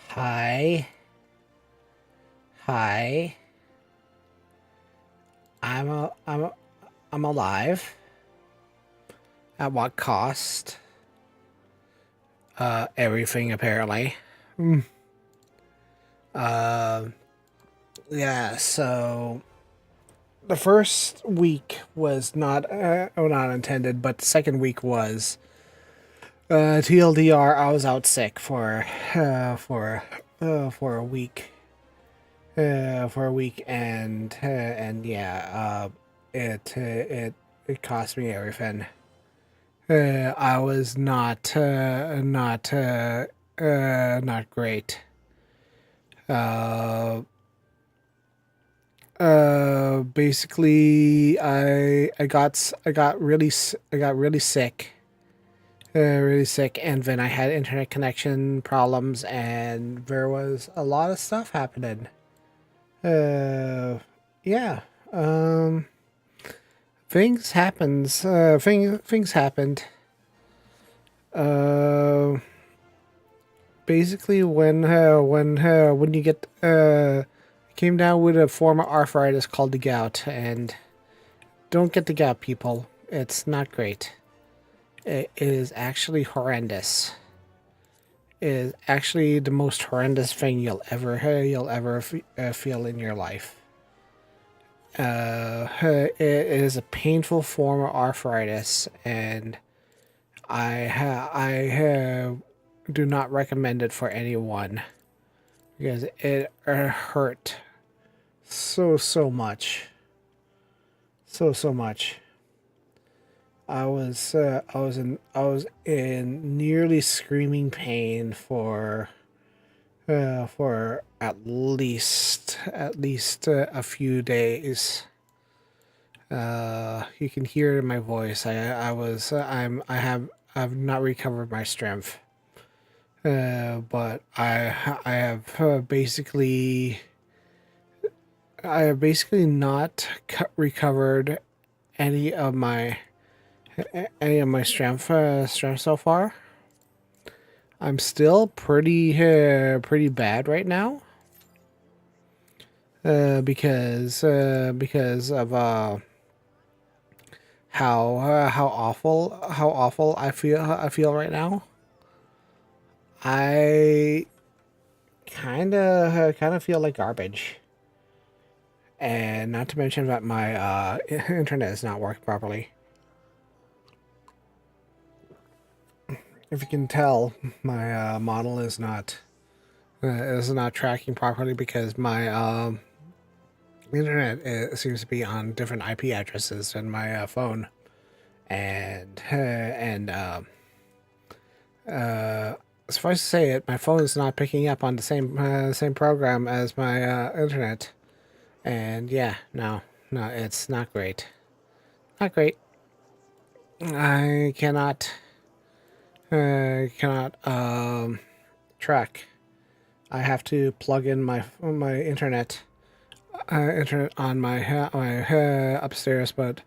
Hi. Hi. I'm alive. At what cost? Everything apparently. Mm. Uh, yeah. So the first week was not intended, but the second week was. TLDR, I was out sick for a week. For a week, and yeah, it cost me everything. I was not great. Uh, Basically, I got really sick, and then I had internet connection problems, and there was a lot of stuff happening. Uh, yeah. Um, things happened. Uh, Basically, when you get came down with a form of arthritis called the gout, and don't get the gout, people. It's not great. It is actually horrendous. It is actually the most horrendous thing you'll ever feel in your life. It is a painful form of arthritis, and I do not recommend it for anyone because it hurt so much, so much. I was in nearly screaming pain for at least a few days. You can hear it in my voice. I've not recovered my strength. But I have basically not recovered any of my strength so far. I'm still pretty bad right now. Because of how awful I feel right now. I kind of feel like garbage, and not to mention that my internet is not working properly. If you can tell, my model is not tracking properly because my internet seems to be on different IP addresses than my phone, and suffice to say it, my phone is not picking up on the same program as my internet, and yeah, no, it's not great, not great. I cannot track. I have to plug in my internet on my upstairs, but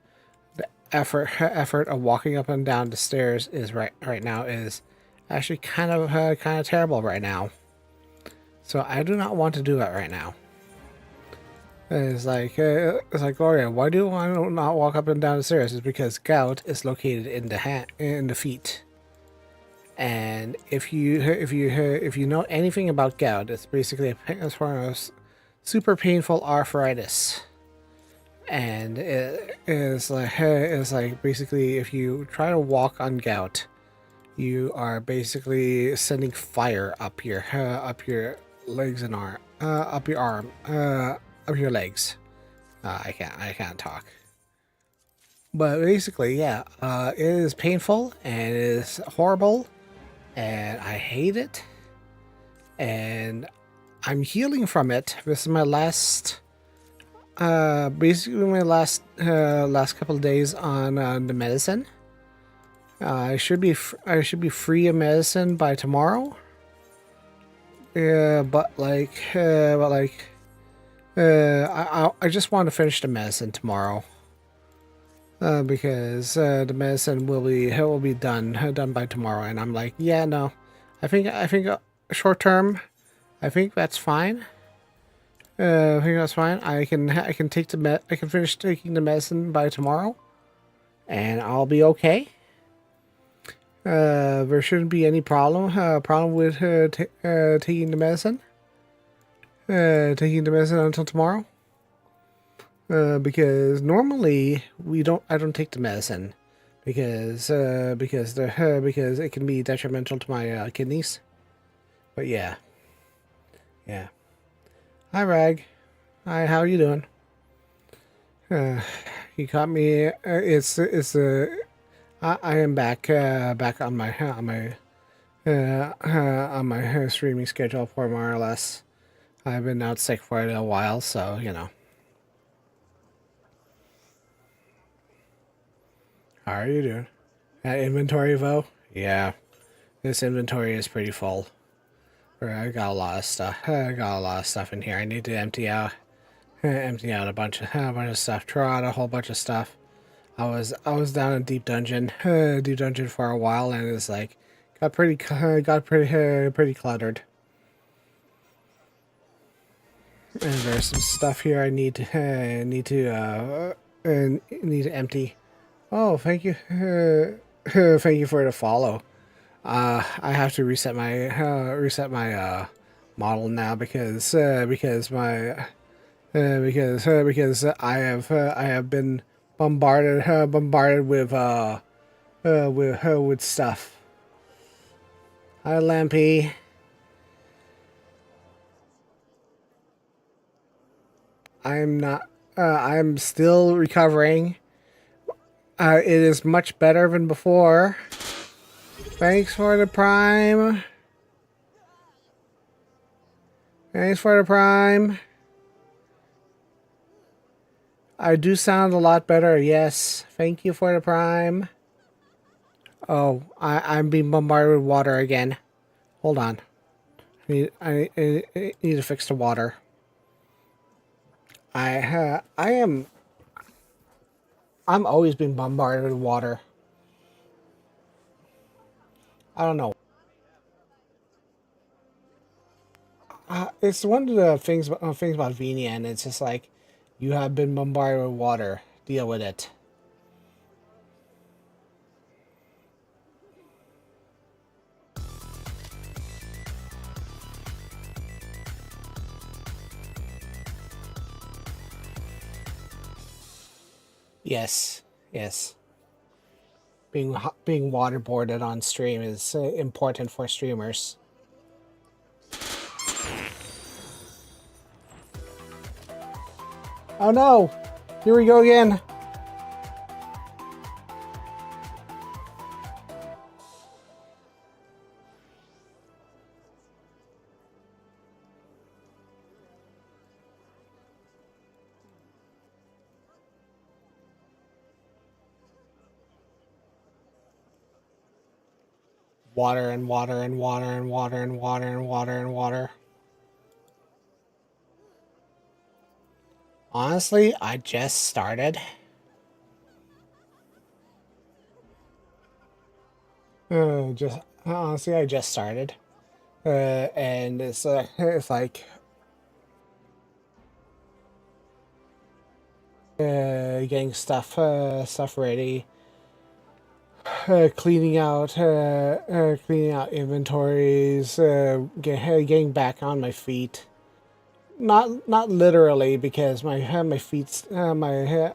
the effort of walking up and down the stairs is right now is actually kind of terrible right now. So I do not want to do that right now. It's like Gloria. Why do I not walk up and down the stairs? It's because gout is located in the feet. And if you know anything about gout, it's basically a super painful arthritis, and it's like basically if you try to walk on gout, you are basically sending fire up your legs and arm up your arm up your legs. I can't talk. But basically, yeah, it is painful and it is horrible, and I hate it. And I'm healing from it. This is my basically my last couple of days on the medicine. I should be free of medicine by tomorrow. Yeah, I just want to finish the medicine tomorrow. Because the medicine will be done by tomorrow, and I'm like, yeah, no, I think short term, I think that's fine. I think that's fine. I can take I can finish taking the medicine by tomorrow, and I'll be okay. There shouldn't be any problem with taking the medicine. Taking the medicine until tomorrow. Because normally I don't take the medicine because because it can be detrimental to my kidneys. But yeah. Hi Rag. Hi, how are you doing? You caught me. I am back on my streaming schedule for more or less. I've been out sick for a while, so you know. How are you doing? Inventory, Vo? Yeah, this inventory is pretty full. I got a lot of stuff. I got a lot of stuff in here. I need to empty out a bunch of stuff. Throw out a whole bunch of stuff. I was down in deep dungeon for a while, and it's like got pretty cluttered. And there's some stuff here I need to empty. Oh, thank you. Thank you for the follow. I have to reset my model now because I have been bombarded with stuff. Hi, Lampy. I'm still recovering. It is much better than before. Thanks for the prime. Thanks for the prime. I do sound a lot better, yes. Thank you for the prime. Oh, I'm being bombarded with water again. Hold on. I need to fix the water. I'm always being bombarded with water. I don't know. It's one of the things about Venia, and it's just like, you have been bombarded with water. Deal with it. Yes. Being waterboarded on stream is important for streamers. Oh no! Here we go again. Water and water and water and water and water and water and water. Honestly, I just started. Honestly, I just started. And it's like getting stuff ready, cleaning out inventories, getting back on my feet. Not literally, because my feet my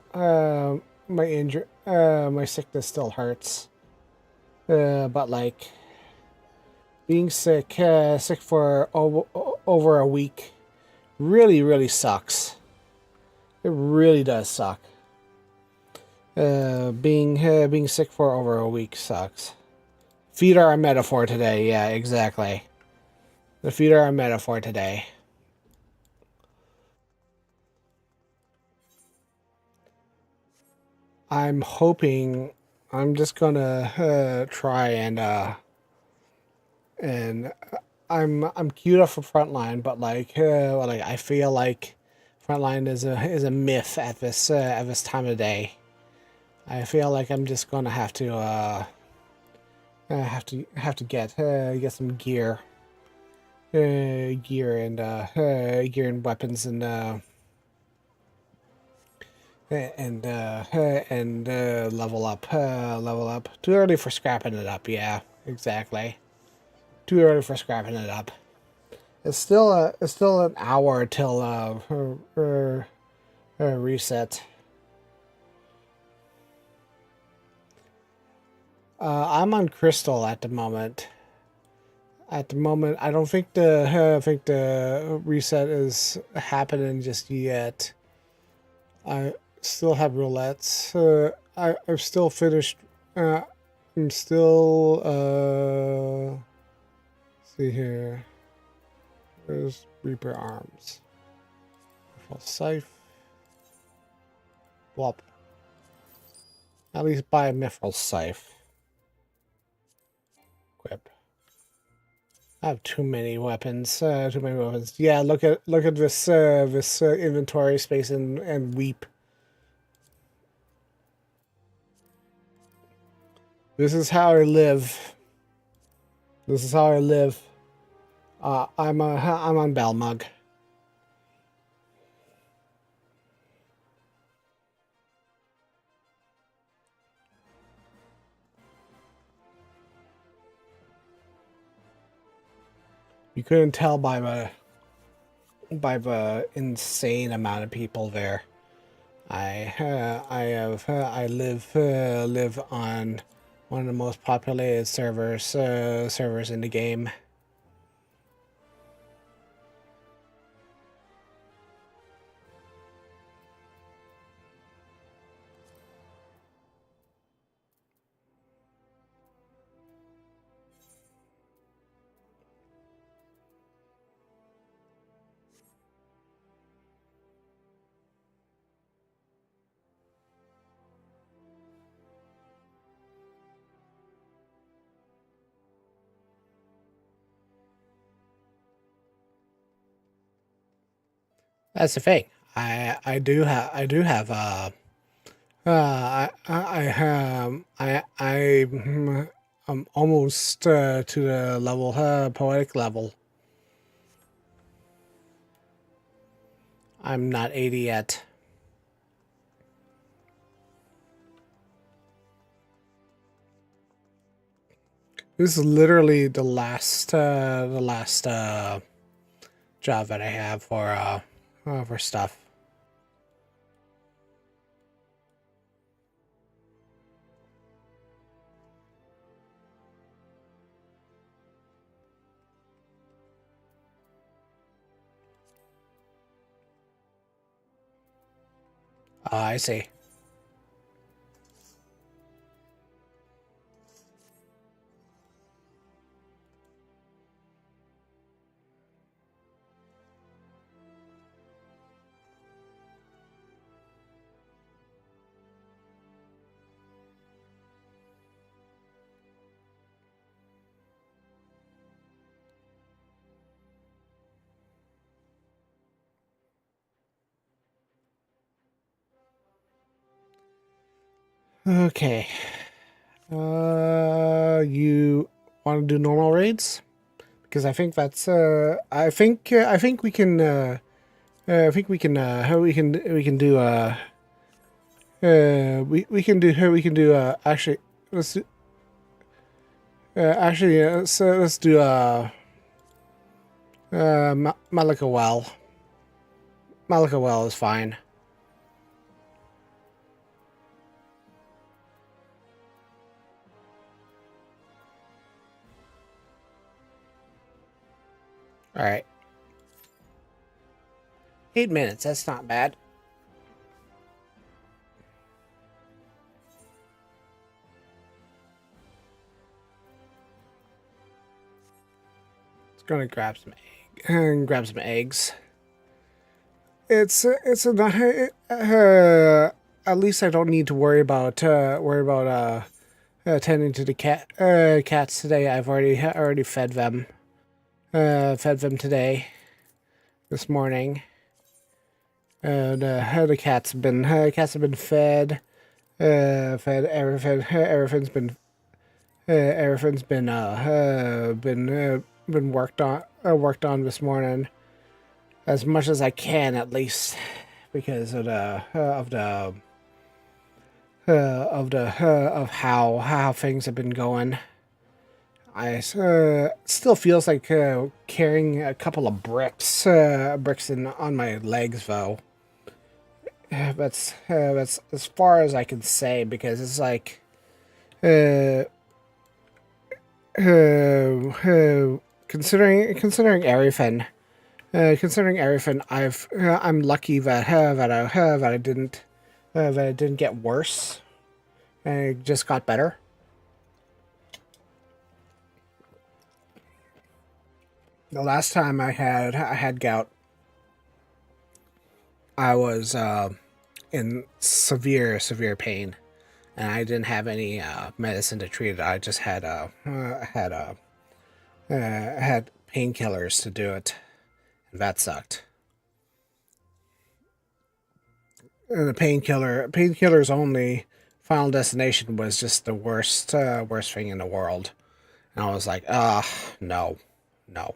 sickness still hurts. But like being sick for over a week really sucks. It really does suck. Being sick for over a week sucks. Feet are a metaphor today. Yeah, exactly. The feet are a metaphor today. I'm hoping. I'm just gonna try and I'm queued up for Frontline, but like I feel like Frontline is a myth at this time of day. I feel like I'm just gonna have to I have to get some gear, gear and weapons and level up. Level up. Too early for scrapping it up. Yeah, exactly. Too early for scrapping it up. It's still an hour till reset. I'm on crystal at the moment. At the moment, I don't think the reset is happening just yet. I still have roulettes. I've still finished. I'm still. See here. There's Reaper arms. Scythe. Wop. At least buy a mithril scythe. Equip. I have too many weapons. Too many weapons. Yeah, look at this inventory space and weep. This is how I live. This is how I live. I'm on Balmug. You couldn't tell by the insane amount of people there. I live on one of the most populated servers in the game. That's the thing. I do have I'm almost to the level poetic level. I'm not 80 yet. This is literally the last job that I have for stuff. I see. Okay. You want to do normal raids? Because I think that's I think we can I think we can we can do we can do actually let's do so let's do Malika Well. Malika Well is fine. All right. 8 minutes. That's not bad. It's gonna grab some eggs. It's a at least I don't need to worry about tending to the cats today. I've already fed them. Fed them today, this morning. And the cats have been fed. Everything's been everything's been worked on this morning as much as I can, at least, because of how things have been going. I still feels like carrying a couple of bricks on my legs, though. That's as far as I can say, because it's like uh, considering everything. Considering everything, I'm lucky that it didn't get worse, and it just got better. The last time I had gout, I was in severe pain, and I didn't have any medicine to treat it. I just had painkillers to do it, and that sucked. And the painkillers only final destination was just the worst thing in the world. And I was like, no, no,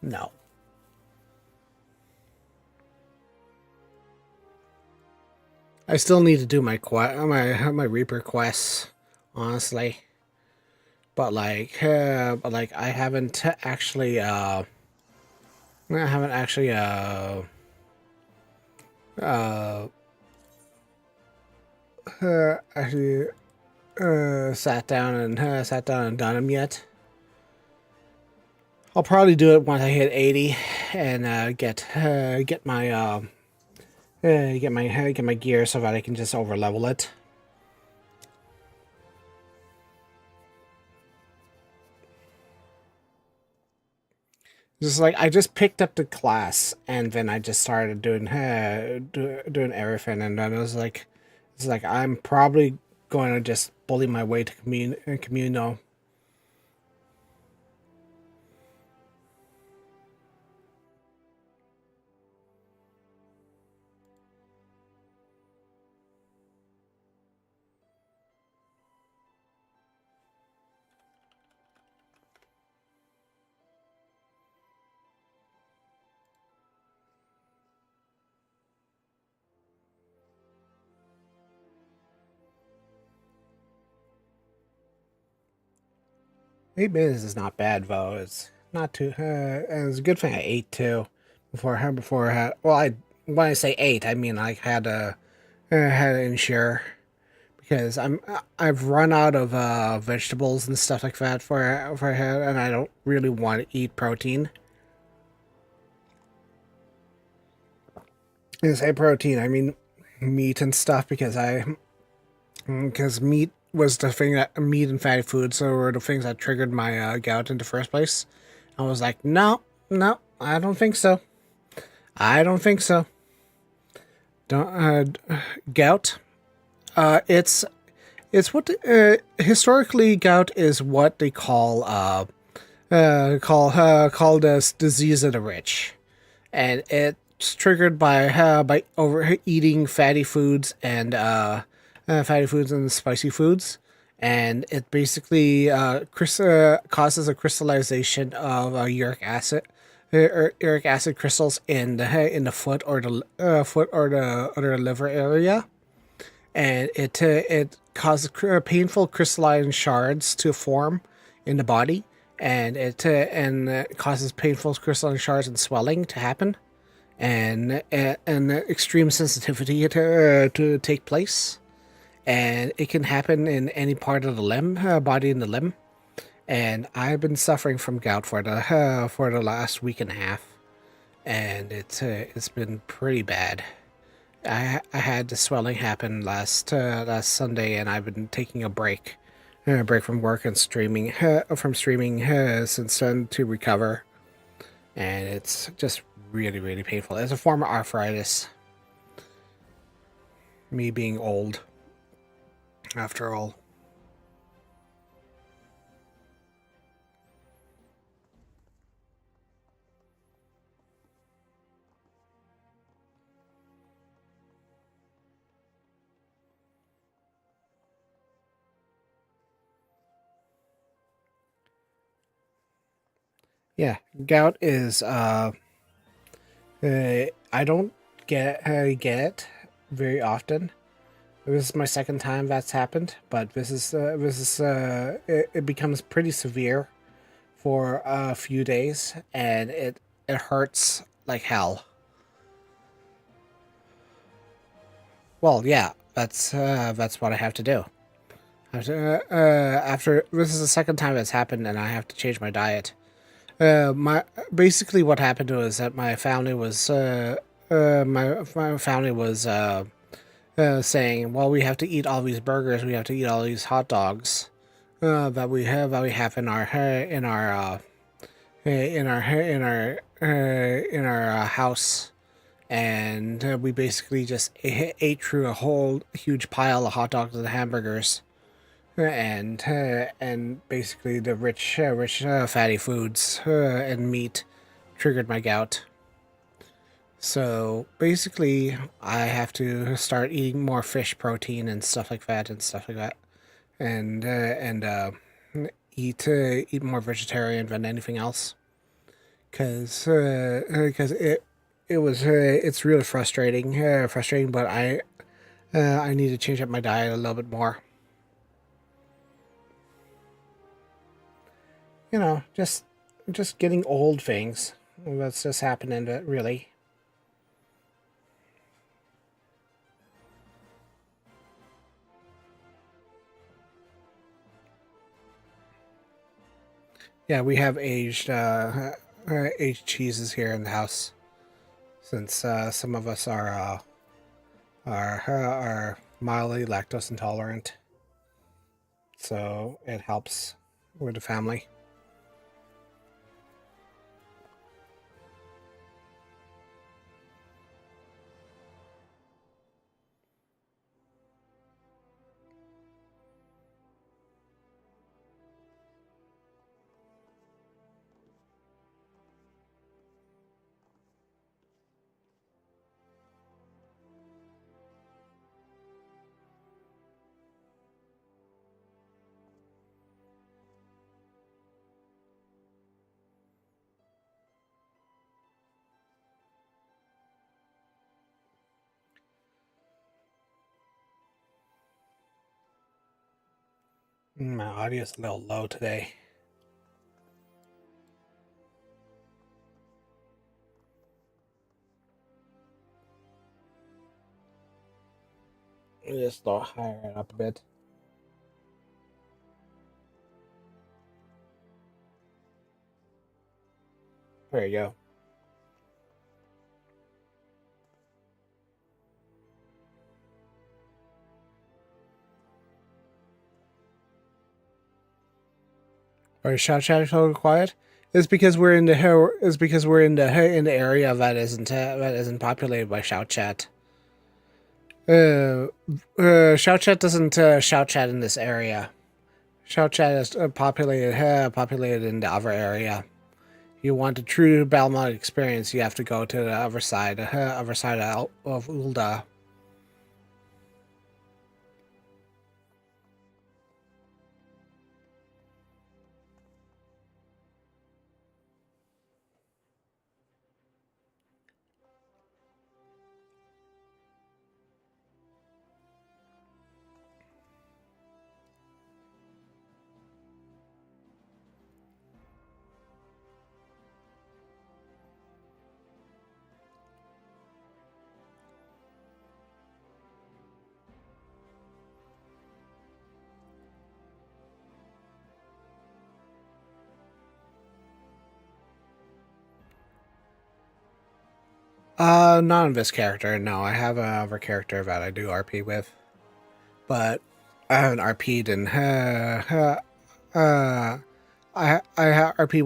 no. I still need to do my Reaper quests, honestly. But I haven't actually I haven't actually uh, actually sat down and done them yet. I'll probably do it once I hit 80 and get my gear so that I can just over level it. Just like I just picked up the class and then I just started doing doing everything, and then it's like I'm probably going to just bully my way to communal. Eight minutes is not bad though. It's not too. And it's a good thing I ate too before I had. Well, I when I say ate, I mean I had to ensure, because I've run out of vegetables and stuff like that for head, and I don't really want to eat protein. And say protein, I mean meat and stuff, because meat was the thing that meat and fatty foods so were the things that triggered my gout in the first place. I was like, no, no, I don't think so. I don't think so. Don't gout. It's what historically gout is what they called as disease of the rich, and it's triggered by overeating fatty foods and spicy foods, and it basically causes a crystallization of uric acid crystals in the foot or the liver area, and it causes painful crystalline shards to form in the body, and it causes painful crystalline shards and swelling to happen, and extreme sensitivity to take place, and it can happen in any part of the body in the limb. And I've been suffering from gout for the last week and a half, and it's been pretty bad. I had the swelling happen last Sunday, and I've been taking a break from work and streaming since then to recover, and it's just really painful. It's a form of arthritis. Me being old, after all. Yeah, gout is I don't get it very often. This is my second time that's happened, but it becomes pretty severe for a few days, and it hurts like hell. Well, yeah, that's what I have to do. After this is the second time it's happened, and I have to change my diet. My basically what happened was that my family was my family was saying, well, we have to eat all these burgers, we have to eat all these hot dogs that we have in our house, and we basically just ate through a whole huge pile of hot dogs and hamburgers, and basically the rich fatty foods and meat triggered my gout. So basically, I have to start eating more fish protein and stuff like that, and eat more vegetarian than anything else, because it's really frustrating. But I need to change up my diet a little bit more. You know, just getting old things. That's just happening, really. Yeah, we have aged cheeses here in the house, since some of us are mildly lactose intolerant, so it helps with the family. My audio's a little low today. Just higher it up a bit. There you go. Or shout so quiet? It's because we're in the in the area that isn't populated by shout chat. Shout chat doesn't shout chat in this area. Shout chat is populated in the other area. You want a true Belmont experience, you have to go to the other side of Ulda. Not on this character. No, I have another character that I do RP with, but I haven't RP'd in I RP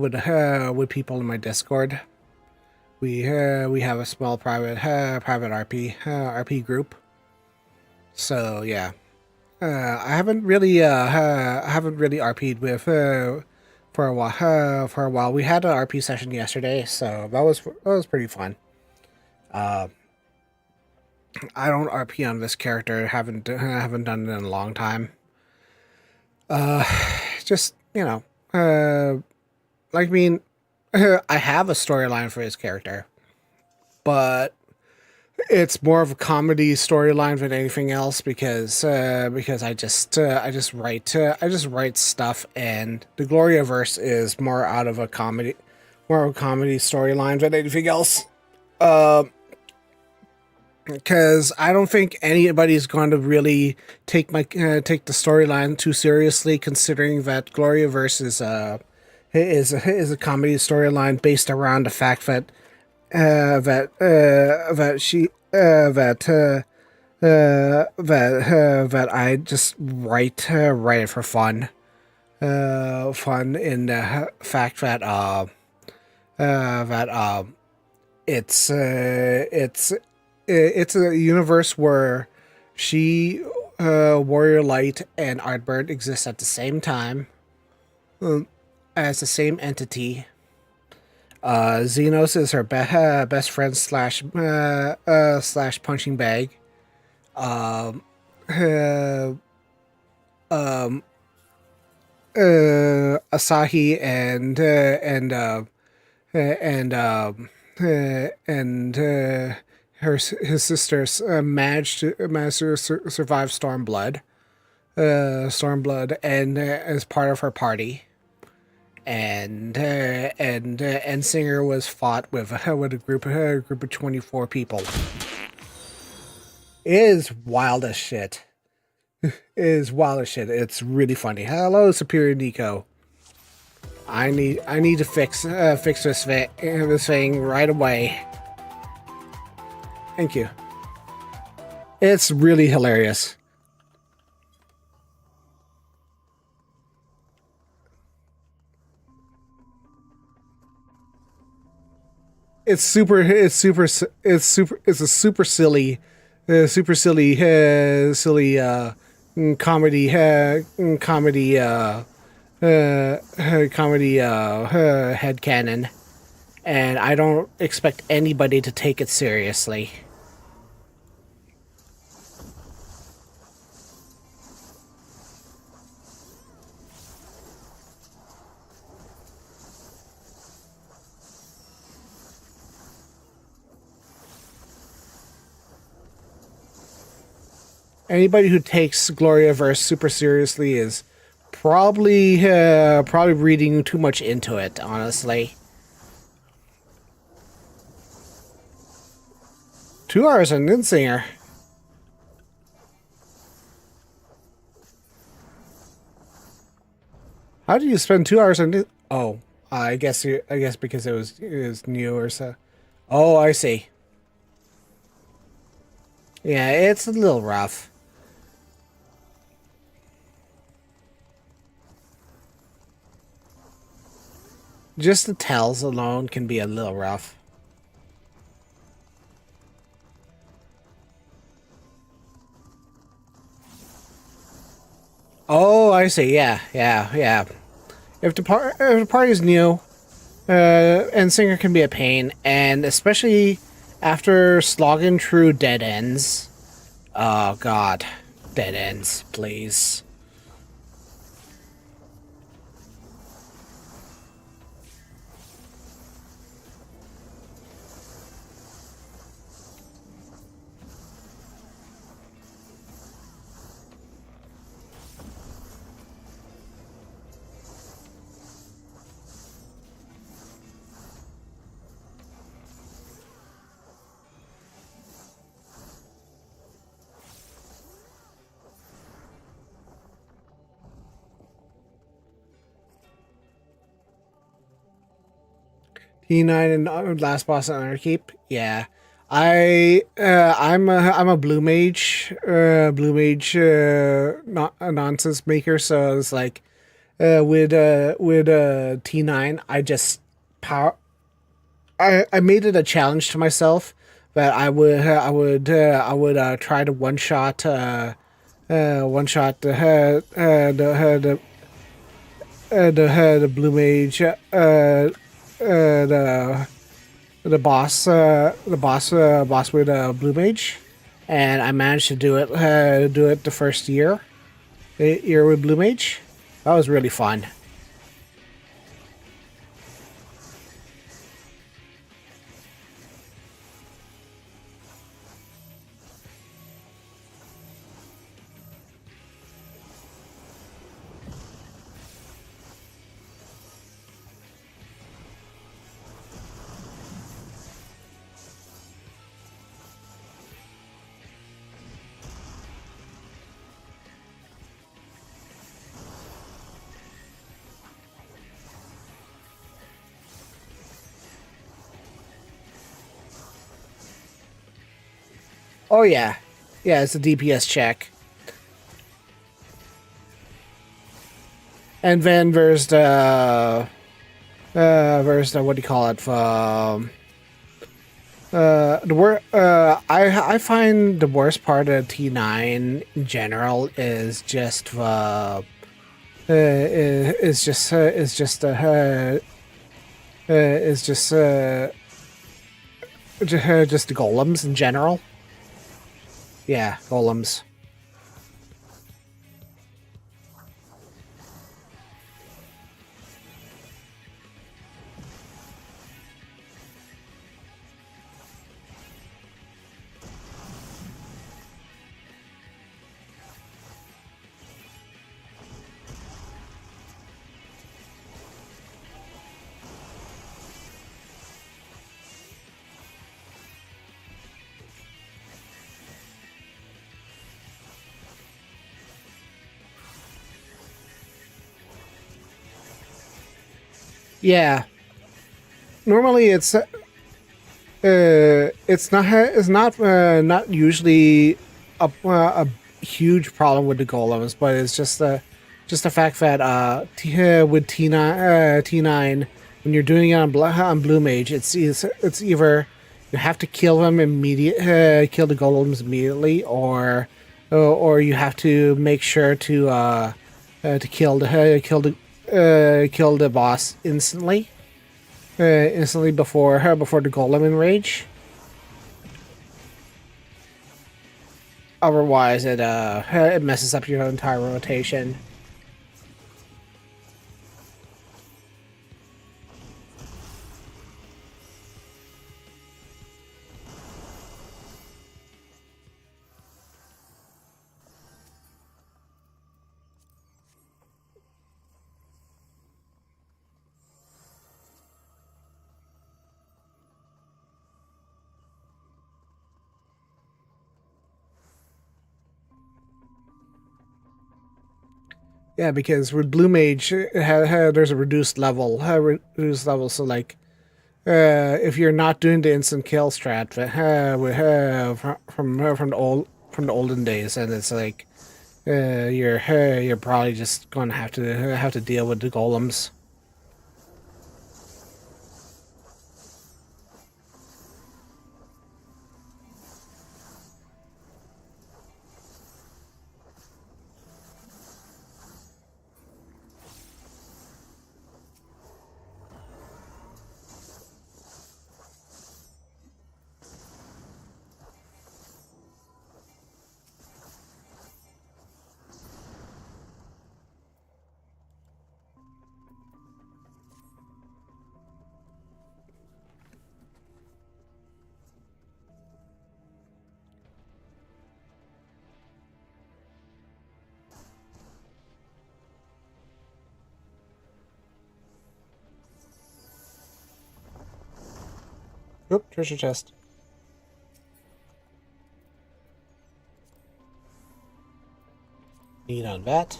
with people in my Discord. We have a small private RP group. So yeah, I haven't really RP'd with for a while. For a while, we had an RP session yesterday, so that was pretty fun. I don't RP on this character. Haven't done it in a long time. Just like I mean, I have a storyline for his character, but it's more of a comedy storyline than anything else because I just write stuff, and the Gloria verse is more out of a comedy, more of a comedy storyline than anything else. Because I don't think anybody's going to really take take the storyline too seriously, considering that Gloria verse is a comedy storyline based around the fact that that she that I just write it for fun, fun in the fact that that it's a universe where she, Warrior Light, and Artbird exist at the same time, as the same entity. Xenos is her best friend slash slash punching bag. Asahi and his sisters managed to survive Stormblood, and as part of her party. And Singer was fought with a group of 24 people. It is wild as shit. It is wild as shit. It's really funny. Hello, Superior Nico. I need to fix this thing right away. Thank you. It's really hilarious. It's a super silly, silly comedy headcanon, and I don't expect anybody to take it seriously. Anybody who takes Gloriaverse super seriously is probably reading too much into it, honestly. 2 hours on Ninsinger. How do you spend 2 hours on? Oh, I guess because it was new or so. Oh, I see. Yeah, it's a little rough. Just the tells alone can be a little rough. Oh, I see. Yeah. If the party is new, and Singer can be a pain, and especially after slogging through dead ends. Oh God, dead ends, please. T9 and Last Boss on Underkeep. Yeah, I'm a blue mage, not a nonsense maker. So it's like, with T9, I just power. I made it a challenge to myself that I would try to one shot the blue mage, the boss with blue mage, and I managed to do it the first year with blue mage. That was really fun. Oh yeah, yeah. It's a DPS check. And then there's the what do you call it? I find the worst part of T9 in general is just the is just just the golems in general. Yeah, golems. Yeah. Normally not usually a huge problem with the golems, but it's just the fact that with T9 when you're doing it on Blue Mage, it's either you have to kill them kill the golems immediately, or you have to make sure to kill the boss instantly before the golem enrage. Otherwise, it messes up your entire rotation. Yeah, because with Blue Mage, there's a reduced level, so like, if you're not doing the instant kill strat from the olden days, and it's like, you're probably just going to have to deal with the golems. Oop, treasure chest. Need on that.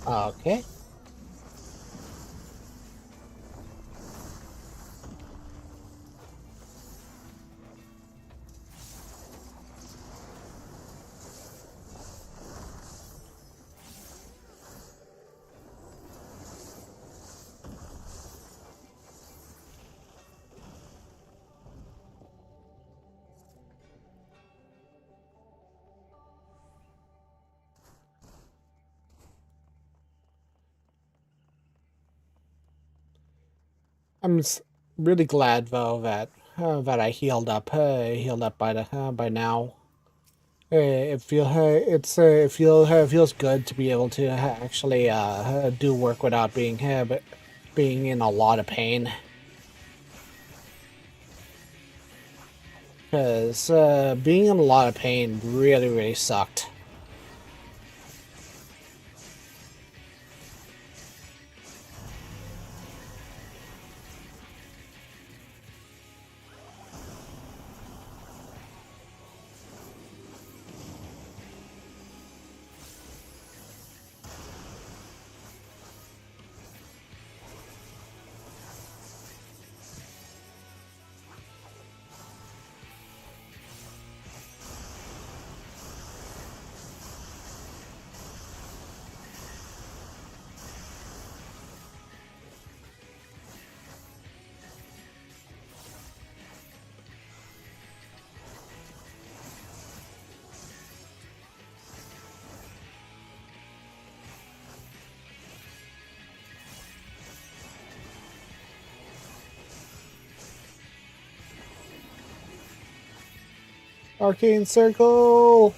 Okay. I'm really glad though that I healed up by now. It feels good to be able to actually do work without being in a lot of pain. because being in a lot of pain really, really sucked. Arcane Circle!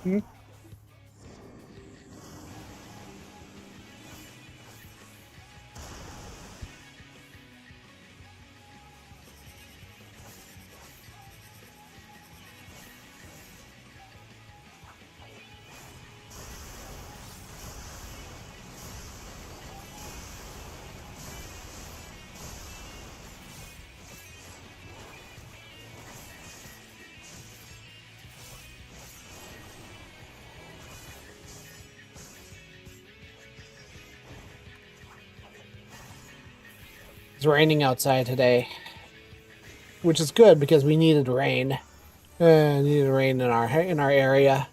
Hmm? It's raining outside today, which is good because we needed rain. Needed rain in our area.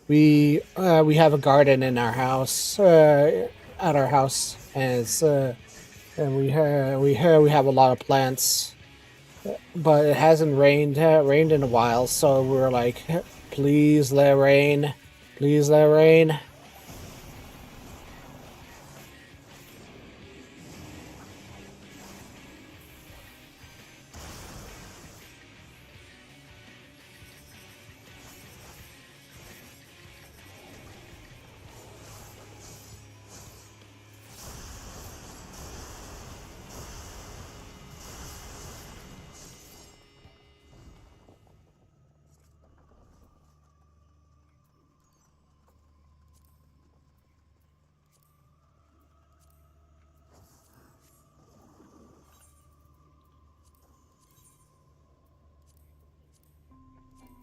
We have a garden in our house, at our house, and it's and we have a lot of plants, but it hasn't rained in a while. So we're like, please let it rain, please let it rain.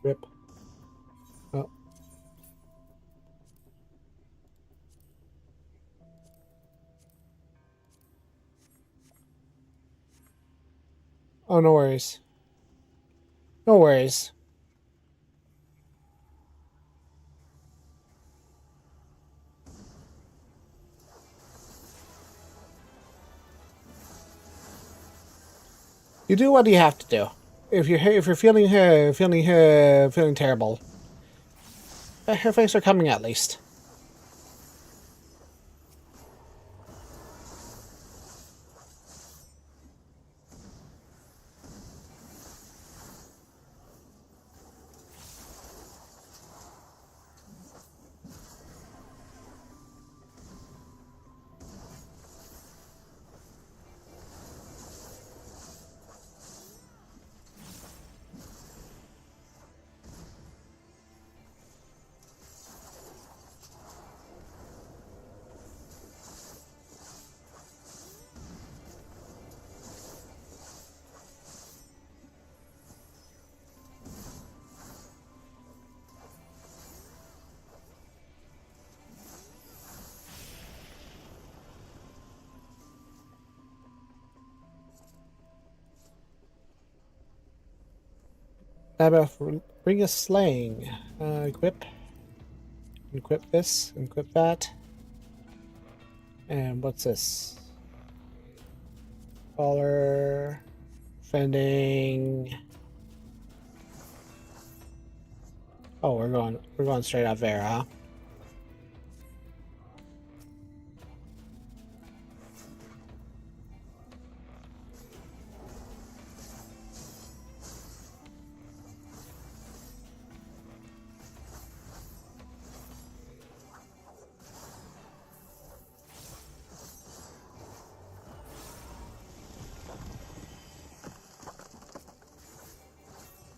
Rip. Oh. Oh, no worries. No worries. You do what you have to do. If you're feeling terrible, things are coming at least. How about bring a sling? Equip. Equip this. Equip that. And what's this? Collar. Fending. Oh, we're going straight out there, huh?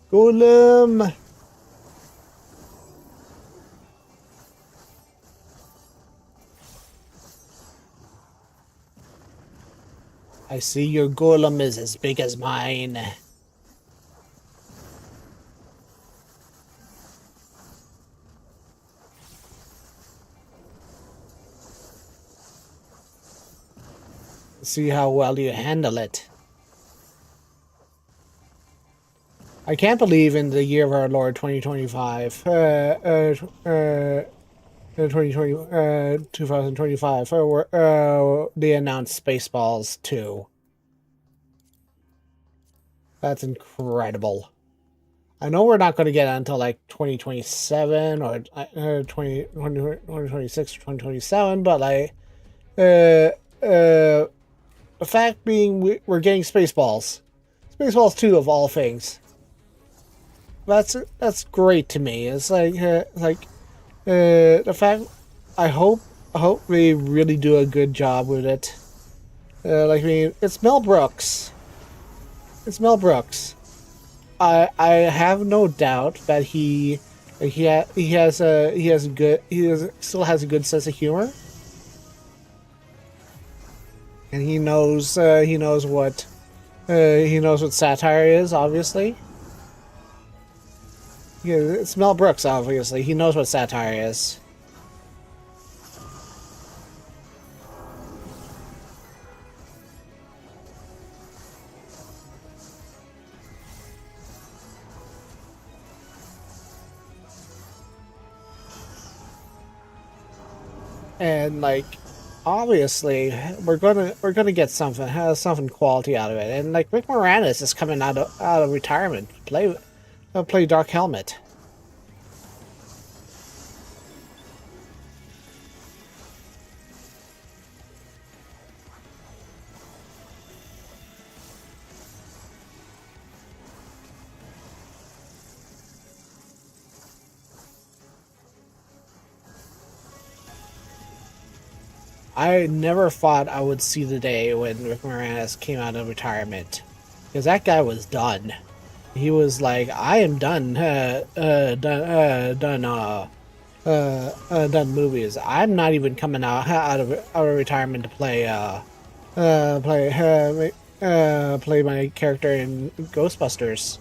Golem! I see your golem is as big as mine. See how well you handle it. I can't believe in the year of our Lord 2025, 2025, they announced Spaceballs 2. That's incredible. I know we're not going to get until like 2027 or 2026 or 2027, but like, the fact being we're getting Spaceballs. Spaceballs 2 of all things. That's great to me. It's like, the fact, I hope they really do a good job with it. Like, I mean, it's Mel Brooks. It's Mel Brooks. I have no doubt that he still has a good sense of humor, and he knows what satire is. Obviously, yeah, it's Mel Brooks. Obviously, he knows what satire is. And like, obviously, we're gonna get something quality out of it. And like, Rick Moranis is coming out of retirement to play Dark Helmet. I never thought I would see the day when Rick Moranis came out of retirement, because that guy was done. He was like, "I am done, done movies. I'm not even coming out of retirement to play my character in Ghostbusters."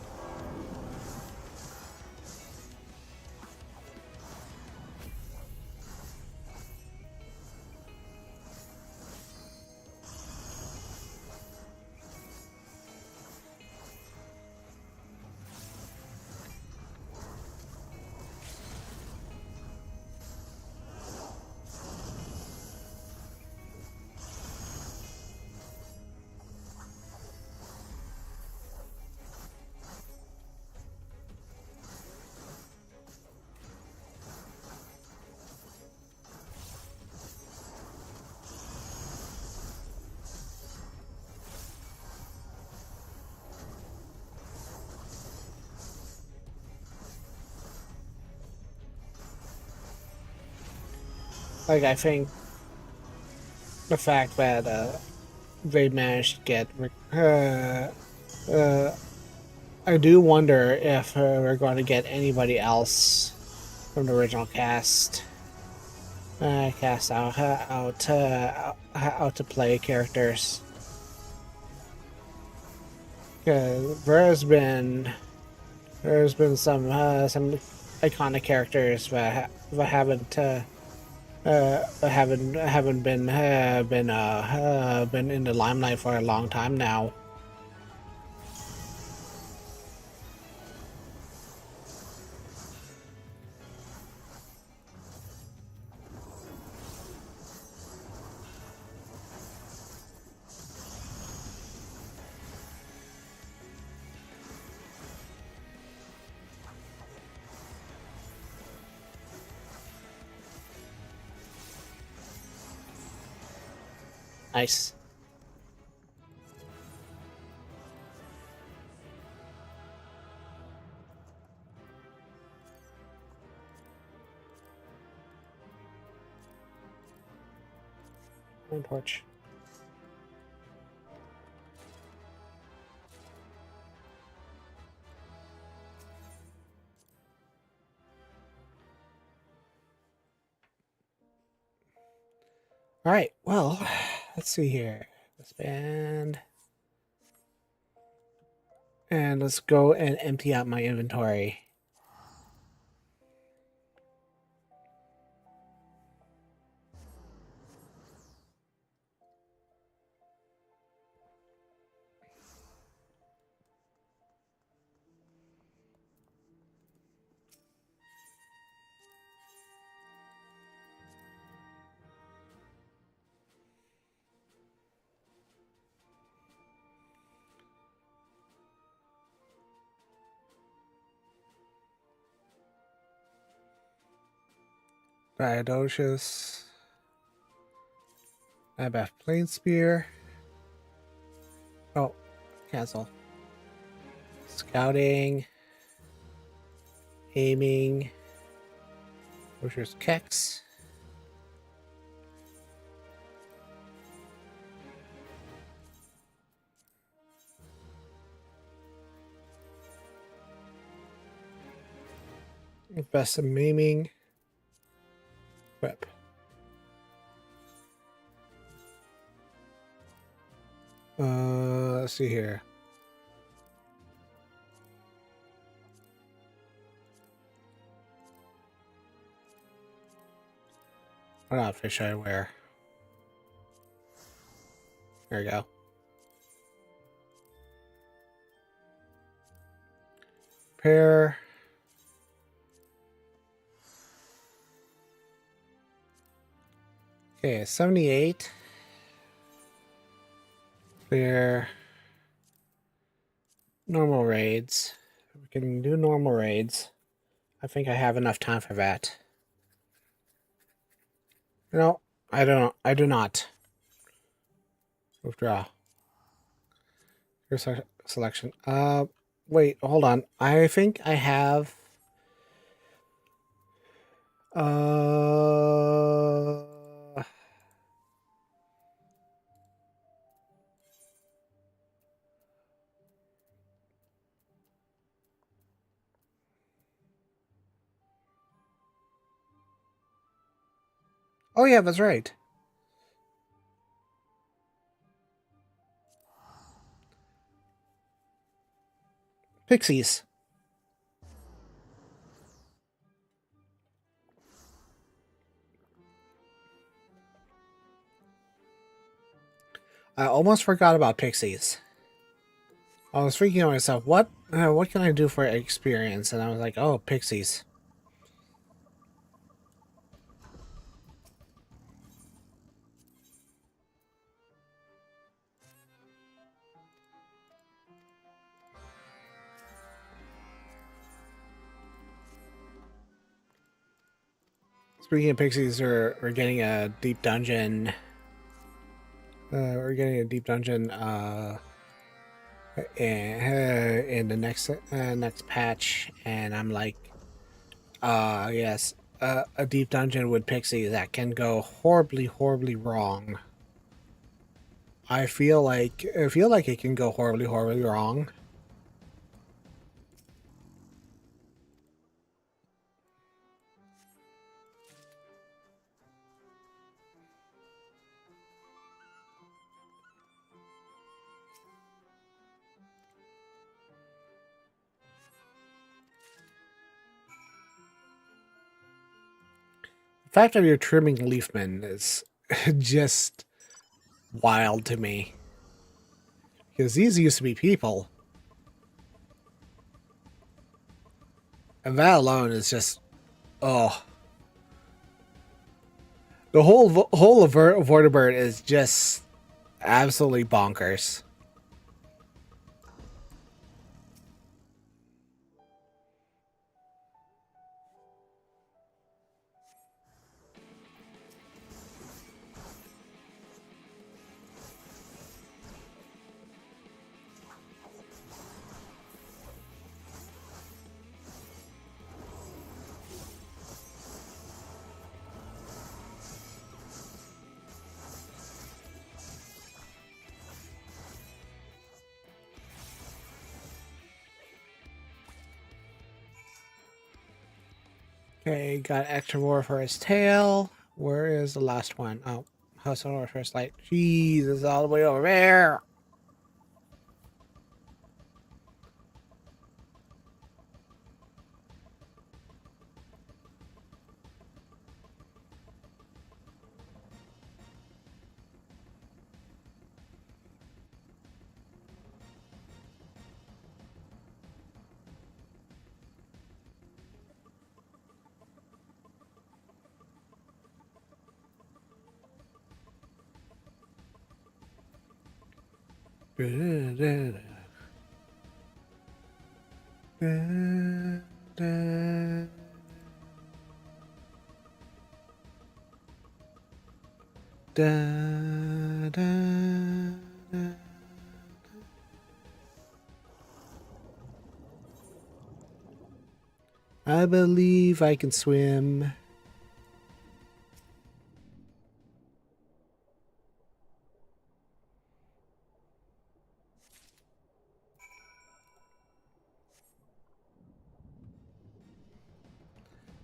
Like, I think the fact that they managed to get I do wonder if we're going to get anybody else from the original cast out to play characters. There's been some iconic characters that haven't been in the limelight for a long time now. Nice. Torch. All right, well, let's see here. Let's band. And let's go and empty out my inventory. Diodocious. Abath Plane Spear. Oh, cancel. Scouting. Aiming. Butcher's Kex. Best of maiming. Whip. Let's see here. What outfit should I wear? There we go. Pair. Okay, 78. Clear. Normal raids. We can do normal raids. I think I have enough time for that. No, I don't. I do not. Withdraw. Your selection. Wait, hold on. I think I have. Oh yeah, that's right. Pixies. I almost forgot about pixies. I was thinking to myself, what can I do for experience? And I was like, oh, pixies. Speaking of pixies, we're getting a deep dungeon. We're getting a deep dungeon in the next patch, and I'm like, yes, a deep dungeon with pixies that can go horribly wrong. I feel like it can go horribly wrong. The fact that you're trimming leafmen is just wild to me. Because these used to be people. And that alone is just, oh. The whole of Vortibird is just absolutely bonkers. Okay, got extra war for his tail. Where is the last one? Oh, solar first light. Jeez, it's all the way over there. I believe I can swim.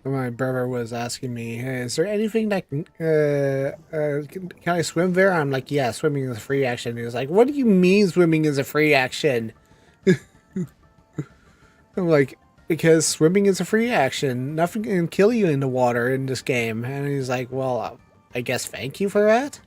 My brother was asking me, hey, is there anything that can I swim there? I'm like, yeah, swimming is a free action. He was like, what do you mean swimming is a free action? I'm like, because swimming is a free action. Nothing can kill you in the water in this game. And he's like, well, I guess thank you for that.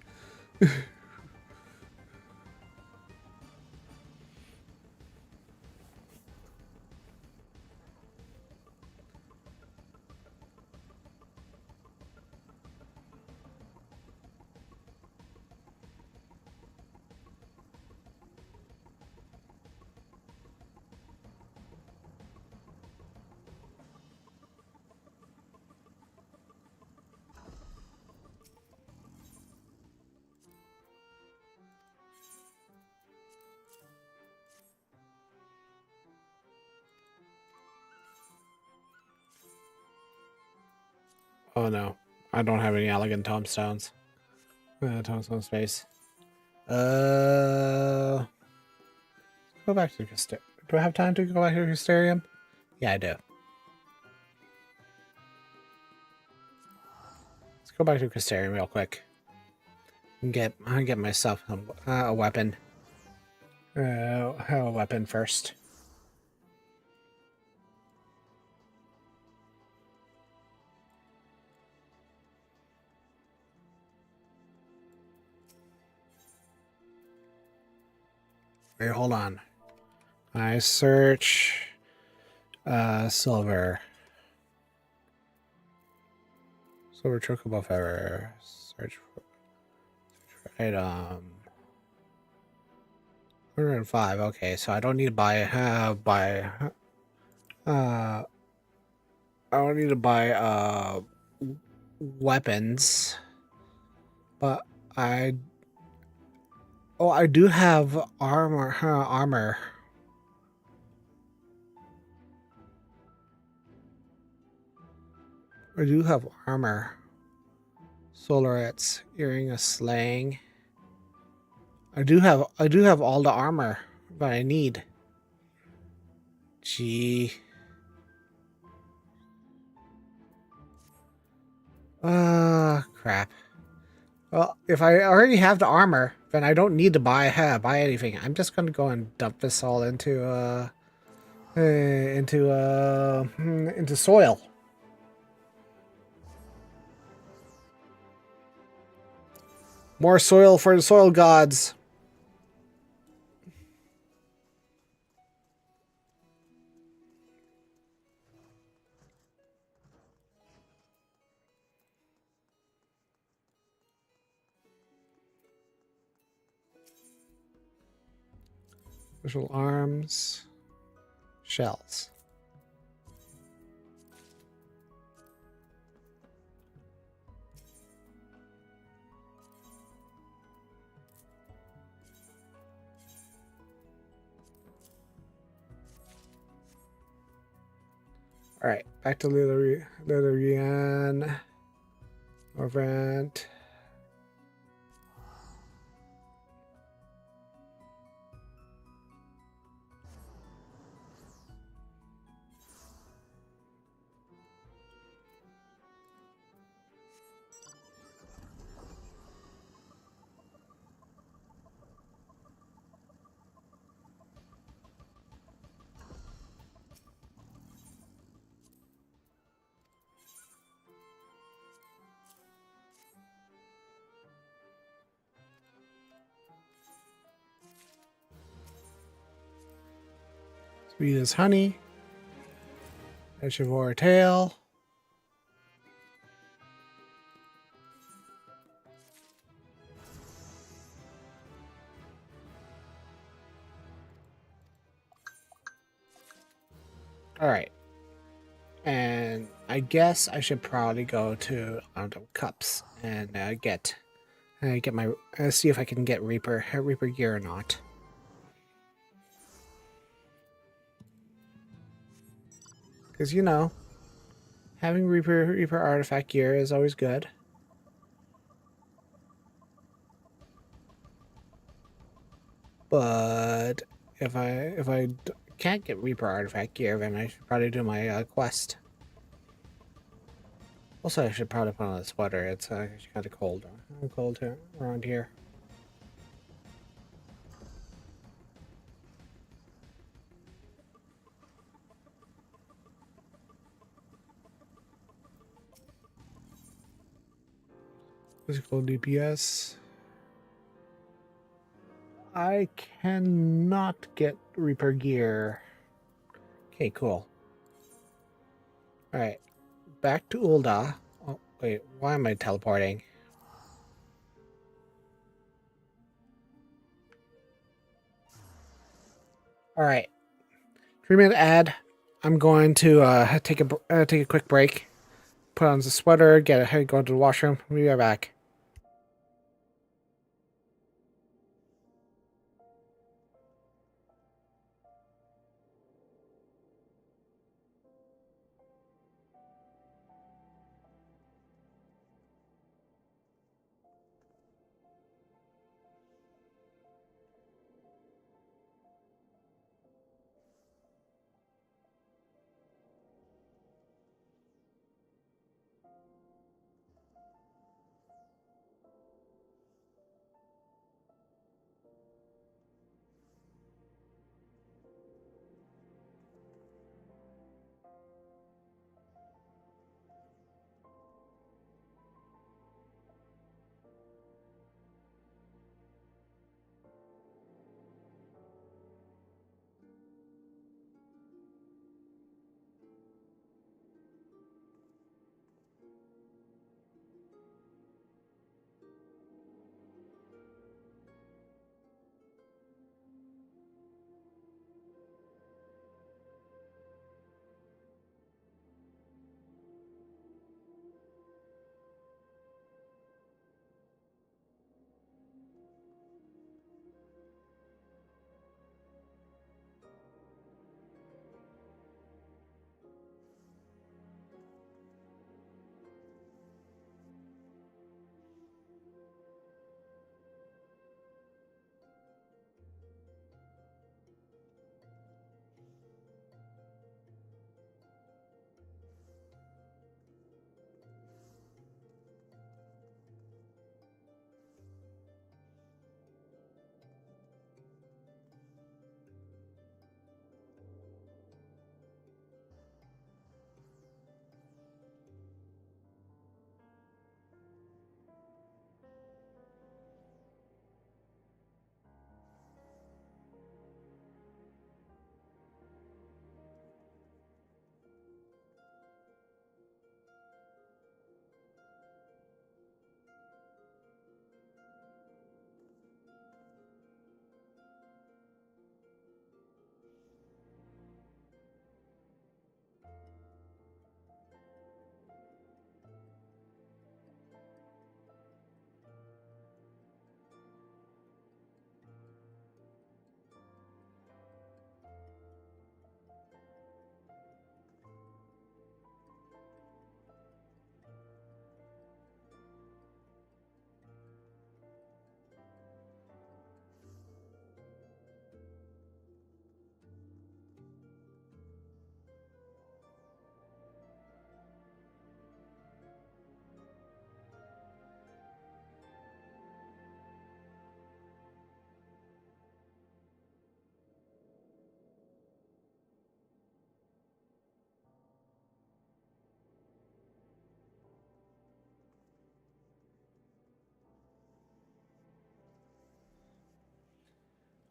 Oh no, I don't have any elegant tombstones. Tombstone space. Go back to the Castarium. Do I have time to go back to the Castarium? Yeah, I do. Let's go back to the Castarium real quick. And get myself a weapon. A weapon first. Wait, hold on. I search silver. Silver chocobo feather. Search for item. 105. Okay, so I don't need to buy I don't need to buy weapons. But I do have armor. Armor. I do have armor. Solarettes, earring of slang. I do have all the armor that I need. Gee. Crap. Well, if I already have the armor, then I don't need to buy anything. I'm just gonna go and dump this all into soil. More soil for the soil gods. Special arms. Shells. Alright, back to Lilarian. Event. Sweet as honey. Vegetable tail. Alright. And I guess I should probably go to Cups and get my see if I can get Reaper gear or not. Because you know, having Reaper artifact gear is always good. But if I can't get Reaper artifact gear, then I should probably do my quest. Also, I should probably put on a sweater. It's kind of cold here, around here. Physical DPS. I cannot get Reaper gear. Okay, cool. Alright. Back to Ulda. Oh, wait, why am I teleporting? Alright. 3-minute ad. I'm going to take a quick break. Put on the sweater, go to the washroom. We'll be right back.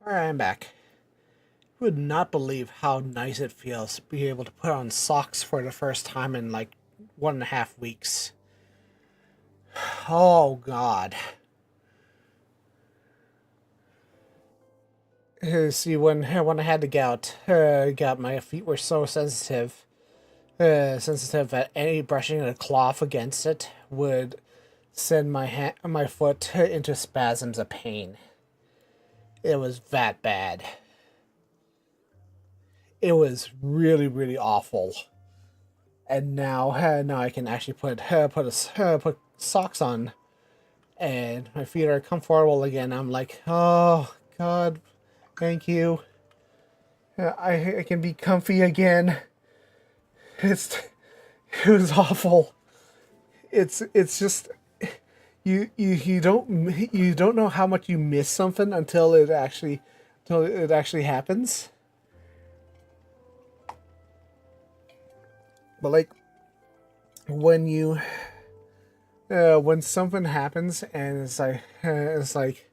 Alright, I'm back. would not believe how nice it feels to be able to put on socks for the first time in like 1.5 weeks. Oh God. See, when I had the gout, my feet were so sensitive that any brushing a cloth against it would send my foot into spasms of pain. It was that bad. It was really, really awful. And now I can actually put socks on, and my feet are comfortable again. I'm like, oh God, thank you. I can be comfy again. It's it was awful. It's just you don't know how much you miss something until it actually happens. But like when you when something happens and it's like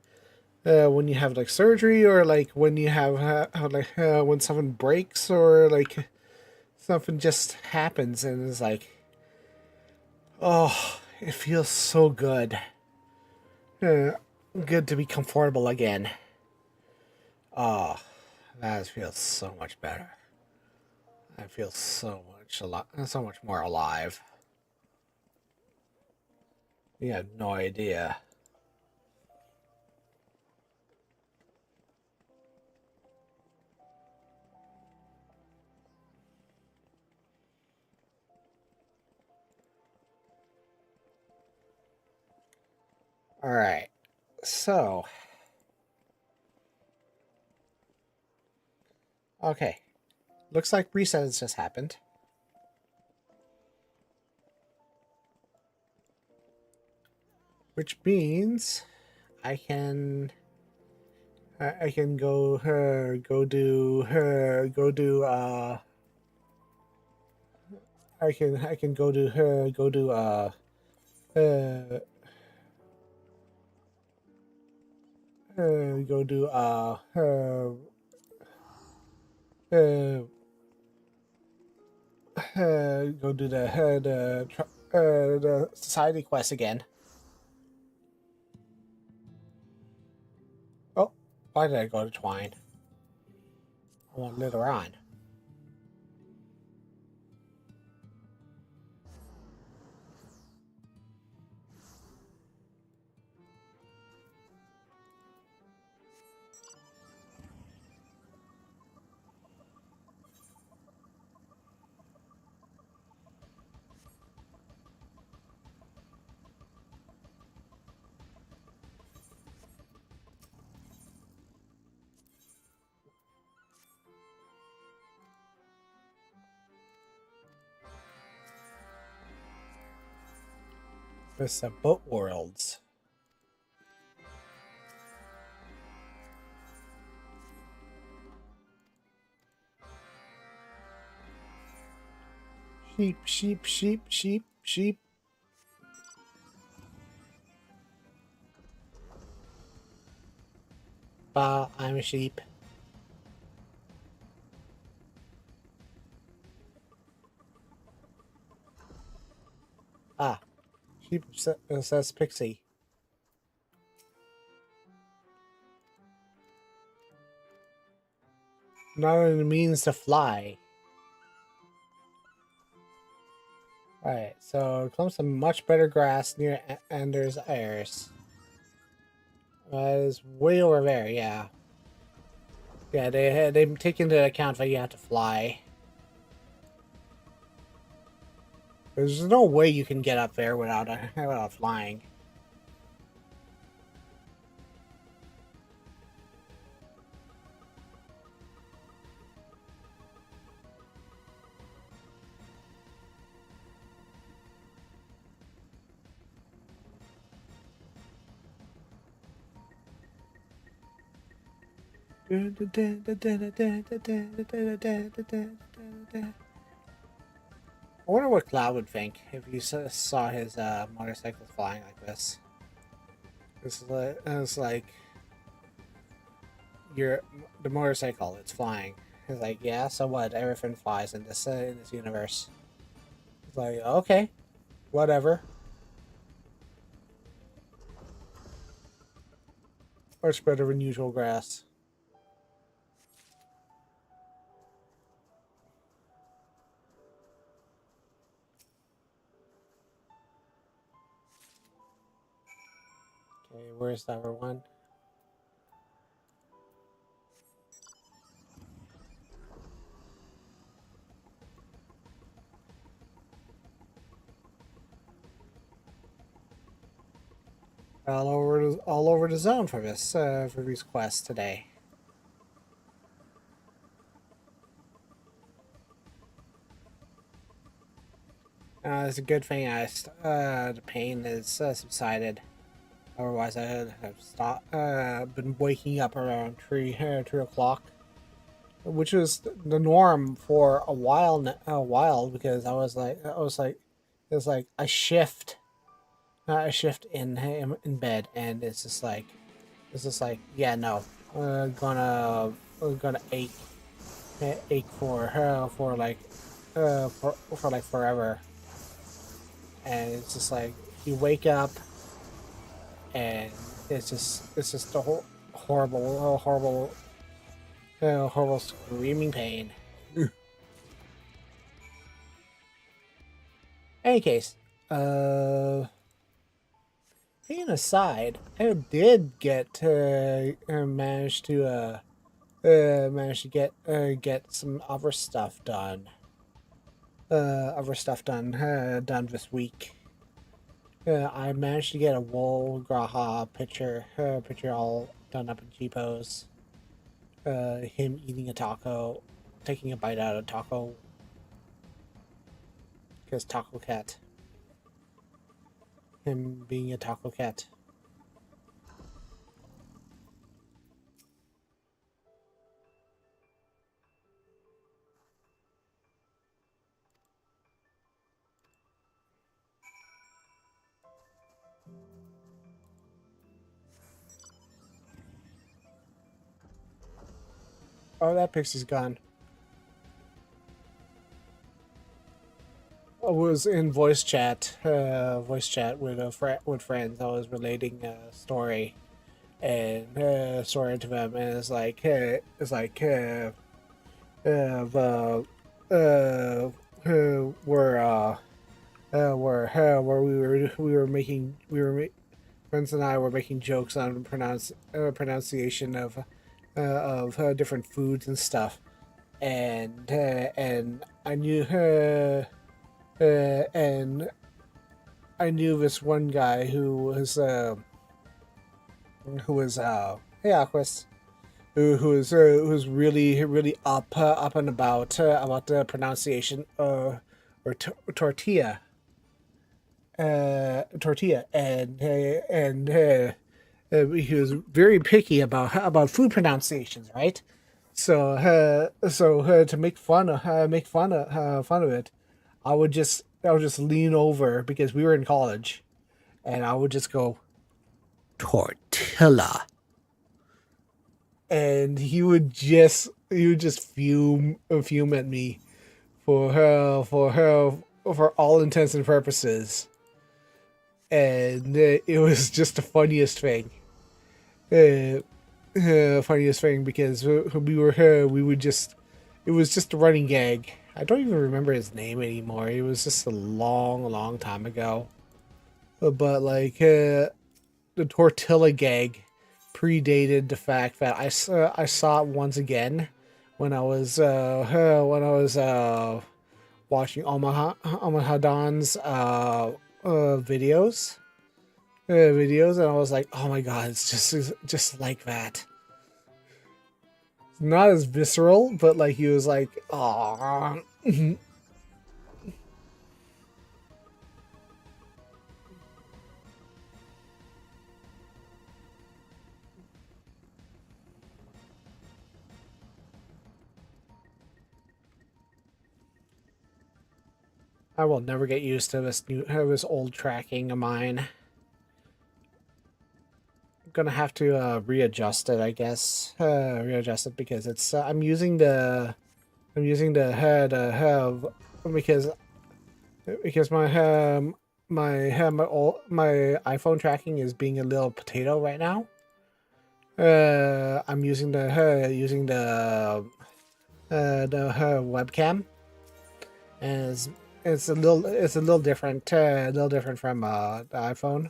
when you have like surgery, or like when you have when something breaks, or like something just happens, and it's like, oh, it feels so good. Uh, Good to be comfortable again. Oh, that feels so much better. I feel so much more alive. You have no idea. All right, so okay, looks like reset has just happened. Which means I can I can go do I can uh go do uh go do the society quest again. Oh, why did I go to Twine? I want later on. It's boat worlds. Sheep, sheep, sheep, sheep, sheep. I'm a sheep. Ah, sheep says Pixie. Not only means to fly. Alright, so comes some much better grass near Anders Ayers. That is way over there, yeah. Yeah, they take into account that you have to fly. There's no way you can get up there without flying. I wonder what Cloud would think if you saw his motorcycle flying like this. It's like the motorcycle. It's flying. He's like, yeah, so what? Everything flies in this universe. It's like, okay, whatever. Much better than usual grass. Okay, where's number one? All over the zone for this for these quests today. It's a good thing the pain is subsided. Otherwise, I would have been waking up around 3 o'clock, which was the norm for a while because it's like a shift in bed, and it's just like, yeah, no, gonna ache for like forever, and it's just like you wake up and it's just a horrible screaming pain. Any case, being aside, I did manage to get some other stuff done. Done this week. I managed to get a Wool Graha picture all done up in G-pose. Him eating a taco, taking a bite out of a taco. Because Taco Cat. Him being a Taco Cat. Oh, that pixie's gone. I was in voice chat with with friends. I was relating a story to them, and the where friends and I were making jokes on pronunciation of different foods and stuff, and and I knew this one guy who was hey Aquas, who was really up and about the pronunciation or tortilla tortilla, and he was very picky about food pronunciations, right? So to make fun of it, I would just lean over because we were in college, and I would just go tortilla, and he would just fume at me for all intents and purposes, and it was just the funniest thing. Uh, Funniest thing because we would just it was just a running gag. I don't even remember his name anymore. It was just a long time ago. But like the tortilla gag predated the fact that I saw it once again when I was watching Omaha Don's videos, and I was like, oh my god, it's just like that. It's not as visceral, but like he was like, oh. I will never get used to this old tracking of mine. gonna have to readjust it, I guess. Readjust it because it's I'm using the because my iPhone tracking is being a little potato right now. I'm using the webcam, and it's a little different from the iPhone.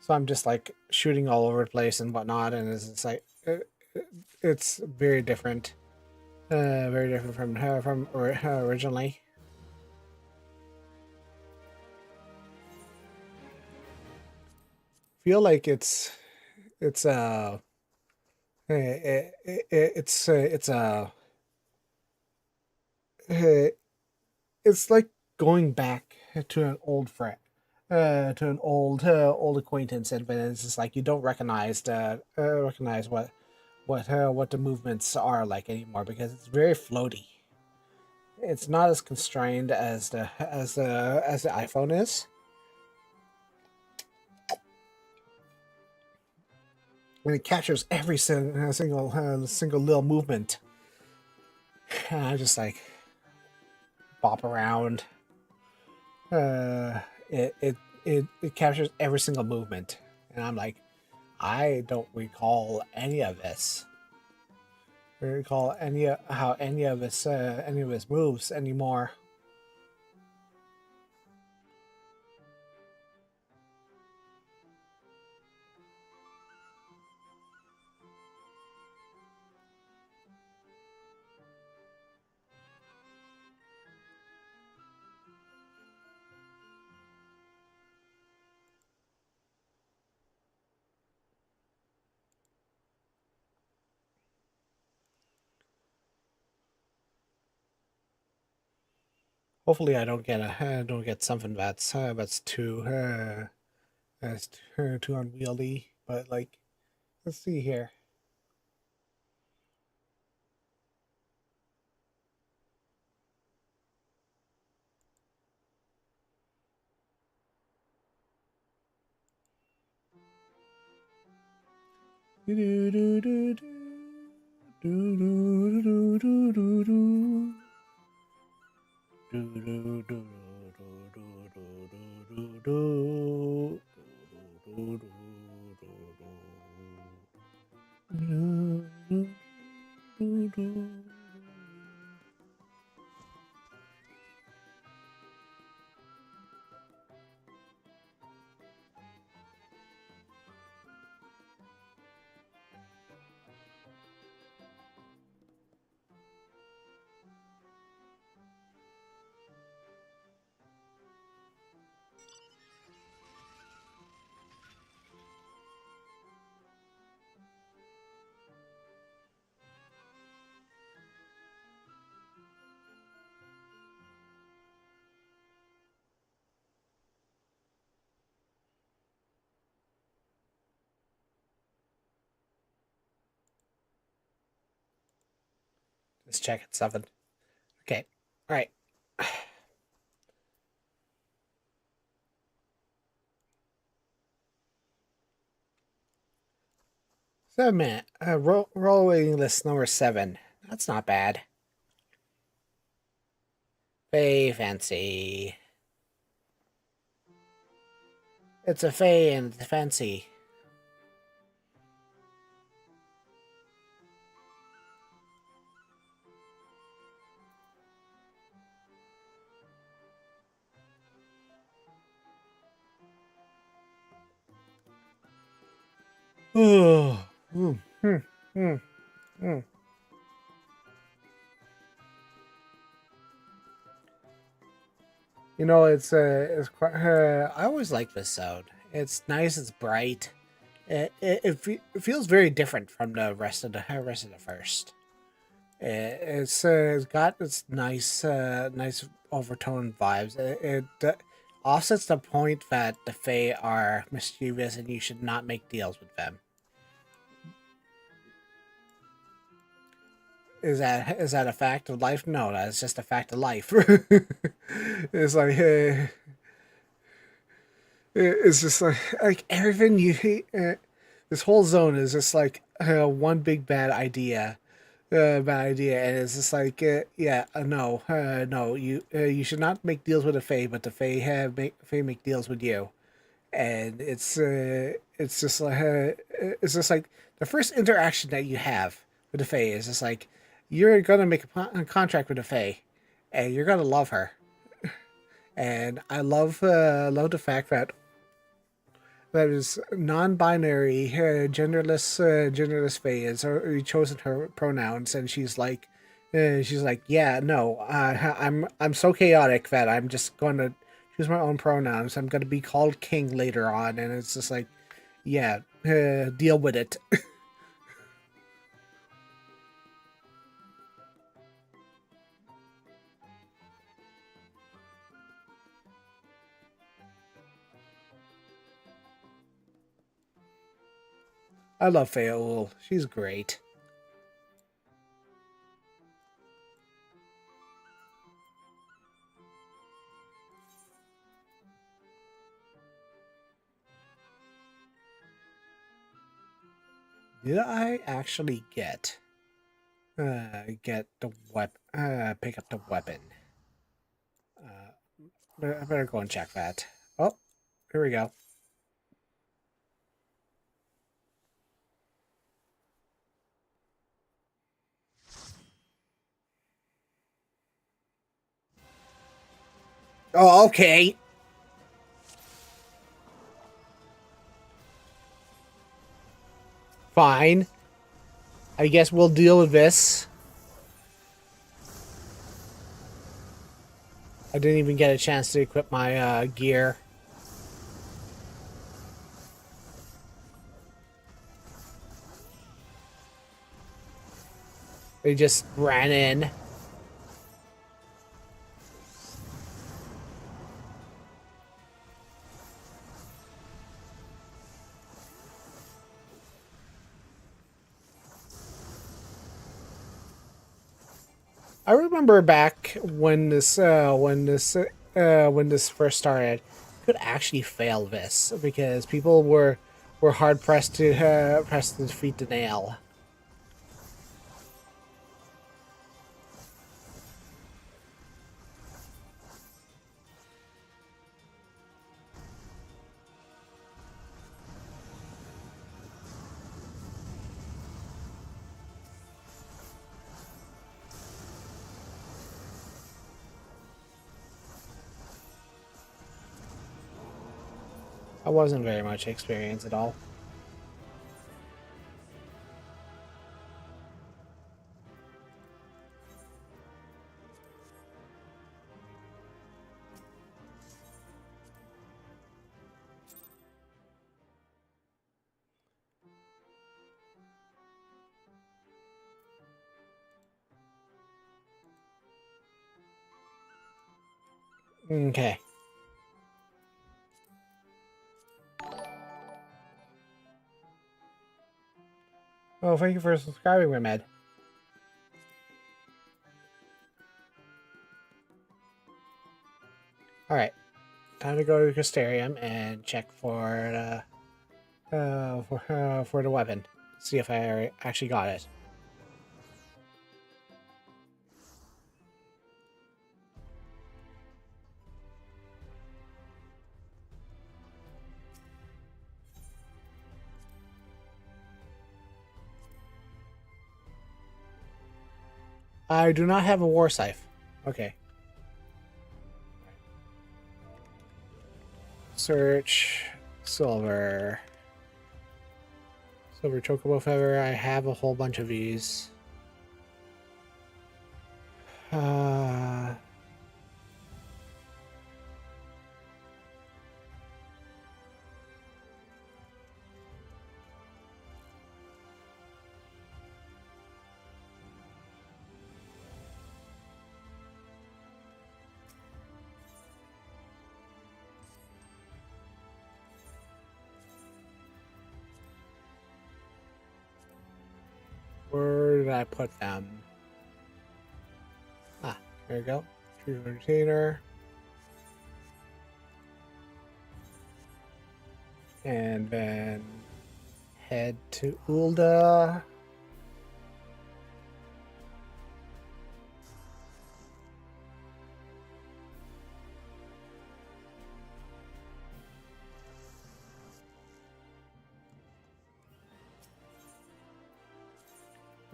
So I'm just like shooting all over the place and whatnot, and it's like it's very different from originally. Feel like it's uh, it's like going back to an old friend, to an old acquaintance, and but it's just like you don't recognize what the movements are like anymore because it's very floaty. It's not as constrained as the iPhone is. And it captures every single little movement. And I just like bop around. Uh, it captures every single movement, and I'm like, I don't recall any of this. I don't recall how any of this moves anymore. Hopefully, I don't get something that's too unwieldy. But like, let's see here. Do do do do do do do do do do. Do do do do do do do do do do do. Let's check at 7. Okay. All right. So, man, rolling list number 7. That's not bad. Fey fancy. It's a fey and it's fancy. Oh. Mm, mm, mm, mm. You know, it's quite. I always like this sound. It's nice. It's bright. It feels very different from the rest of the first. It's got its nice overtone vibes. It offsets the point that the Fae are mischievous and you should not make deals with them. Is that a fact of life? No, that's just a fact of life. It's like It's just like everything you hate. This whole zone is just like one big bad idea, and it's just like yeah, no, no, you should not make deals with the Fae, but the Fae make deals with you, and it's just like the first interaction that you have with the Fae is just like you're gonna make a contract with the Fae, and you're gonna love her, and I love the fact that is non-binary, genderless Fae has already chosen her pronouns, and she's like, yeah, no, I'm so chaotic that I'm just going to choose my own pronouns. I'm going to be called king later on, and it's just like, yeah, deal with it. I love Faeul. She's great. Did I actually get the pick up the weapon? I better go and check that. Oh, here we go. Oh, okay. Fine. I guess we'll deal with this. I didn't even get a chance to equip my gear. They just ran in. I remember back when this first started, you could actually fail this because people were hard pressed to defeat the nail. I wasn't very much experience at all. Okay. Oh, thank you for subscribing, Remed. All right, time to go to Castarium and check for the weapon. See if I actually got it. I do not have a war scythe. Okay. Search silver. Silver chocobo feather. I have a whole bunch of these. Where did I put them? Ah, there we go. True container. and then head to Ulda.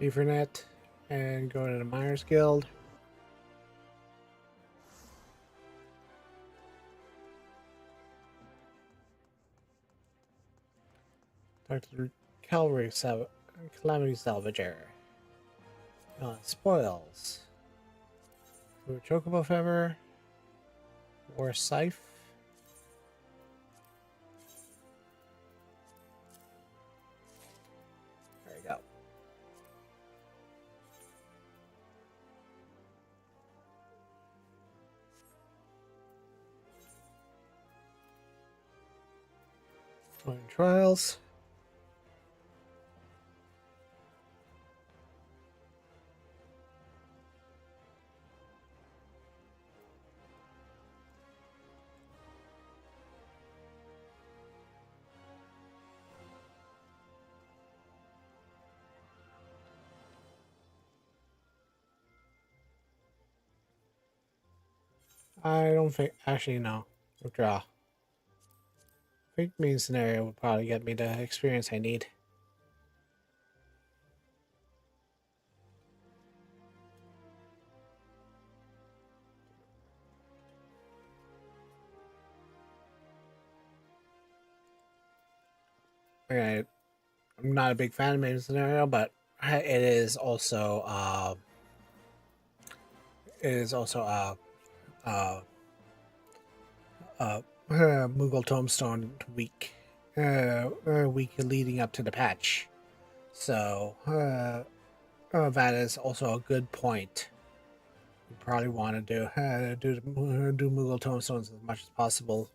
Ethernet, and go to the Miners Guild. Talk to the Calamity Salvager. Spoils. For Chocobo Feather. Or Scythe. There we go. Trials. I don't think. Actually, no. Withdraw. I think main scenario would probably get me the experience I need. Okay, I'm not a big fan of main scenario, but it is also uh, Moogle Tombstone week, week leading up to the patch. So that is also a good point. You probably want to do Moogle Tombstones as much as possible.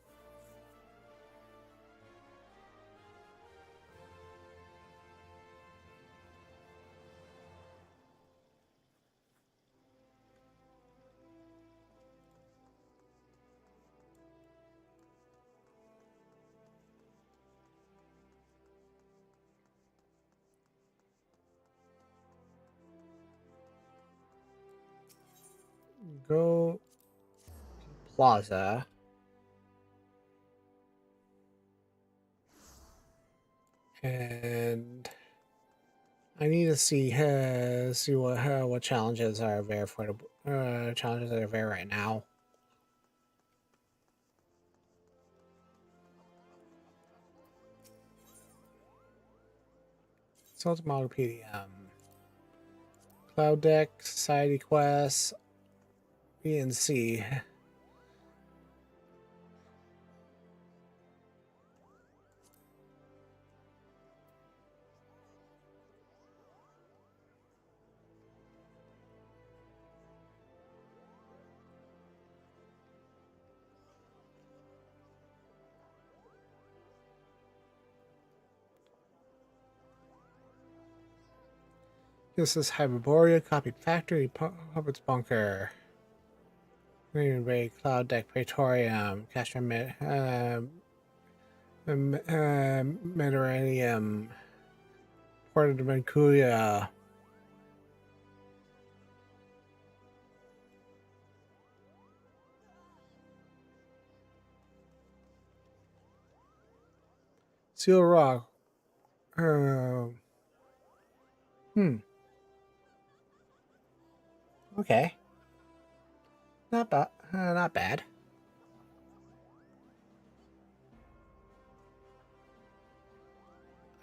Go Plaza. And I need to see what challenges are there for the challenges that are there right now. Salt Model PDM, Cloud Deck, Society Quest, BNC. This is Hyperborea, Copied Factory, Puppets Bunker, Green Ray, Cloud Deck, Praetorium, Castro Mediterranean, Port of Mancuria, Seal Rock. Okay. Not bad.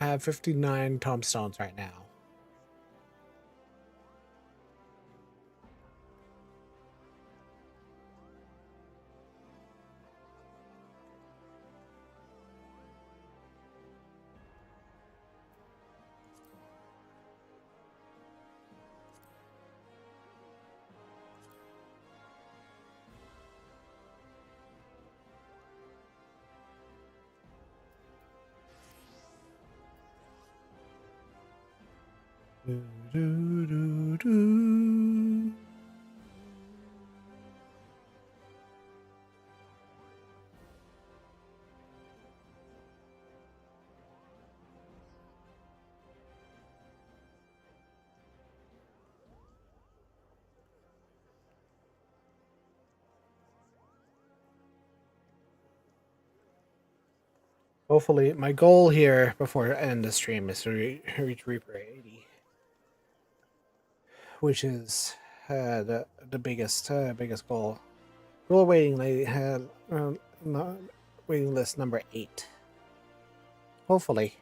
I have 59 tombstones right now. Do, do, do, do. Hopefully, my goal here before I end the stream is to reach Reaper 80, which is the biggest goal. Goal waiting list number 8. Hopefully.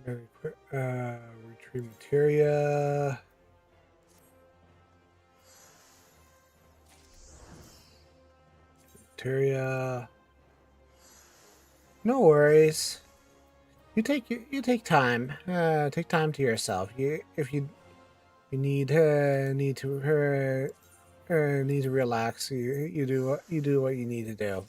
Very quick. Retrieve materia. Materia. No worries. You take time. Take time to yourself. If you need to relax, you do what you need to do.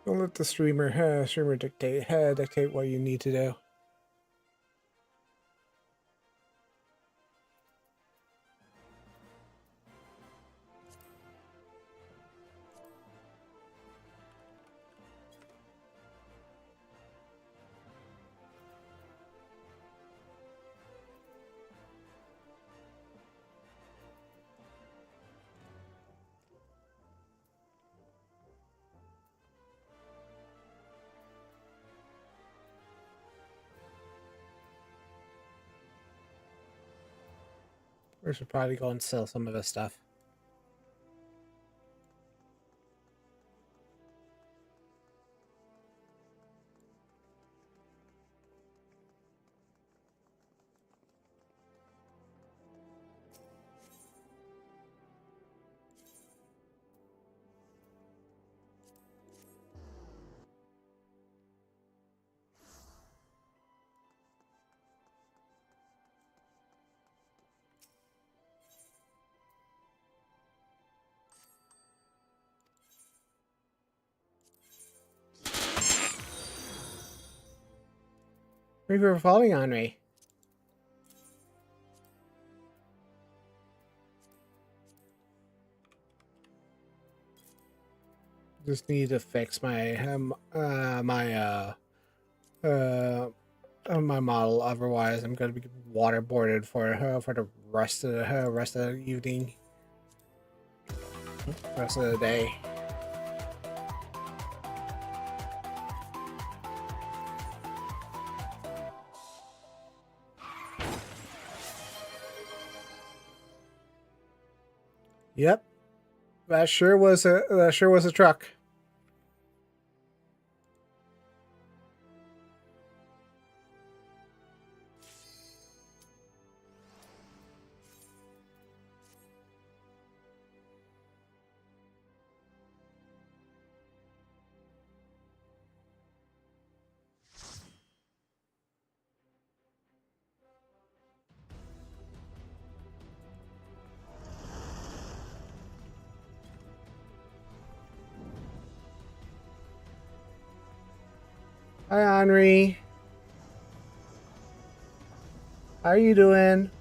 Don't let the streamer dictate what you need to do. We should probably go and sell some of this stuff. Maybe you're falling on me. Just need to fix my my model. Otherwise, I'm gonna be waterboarded for the rest of the evening, rest of the day. Yep, that sure was a truck. Hi, Henri. How are you doing?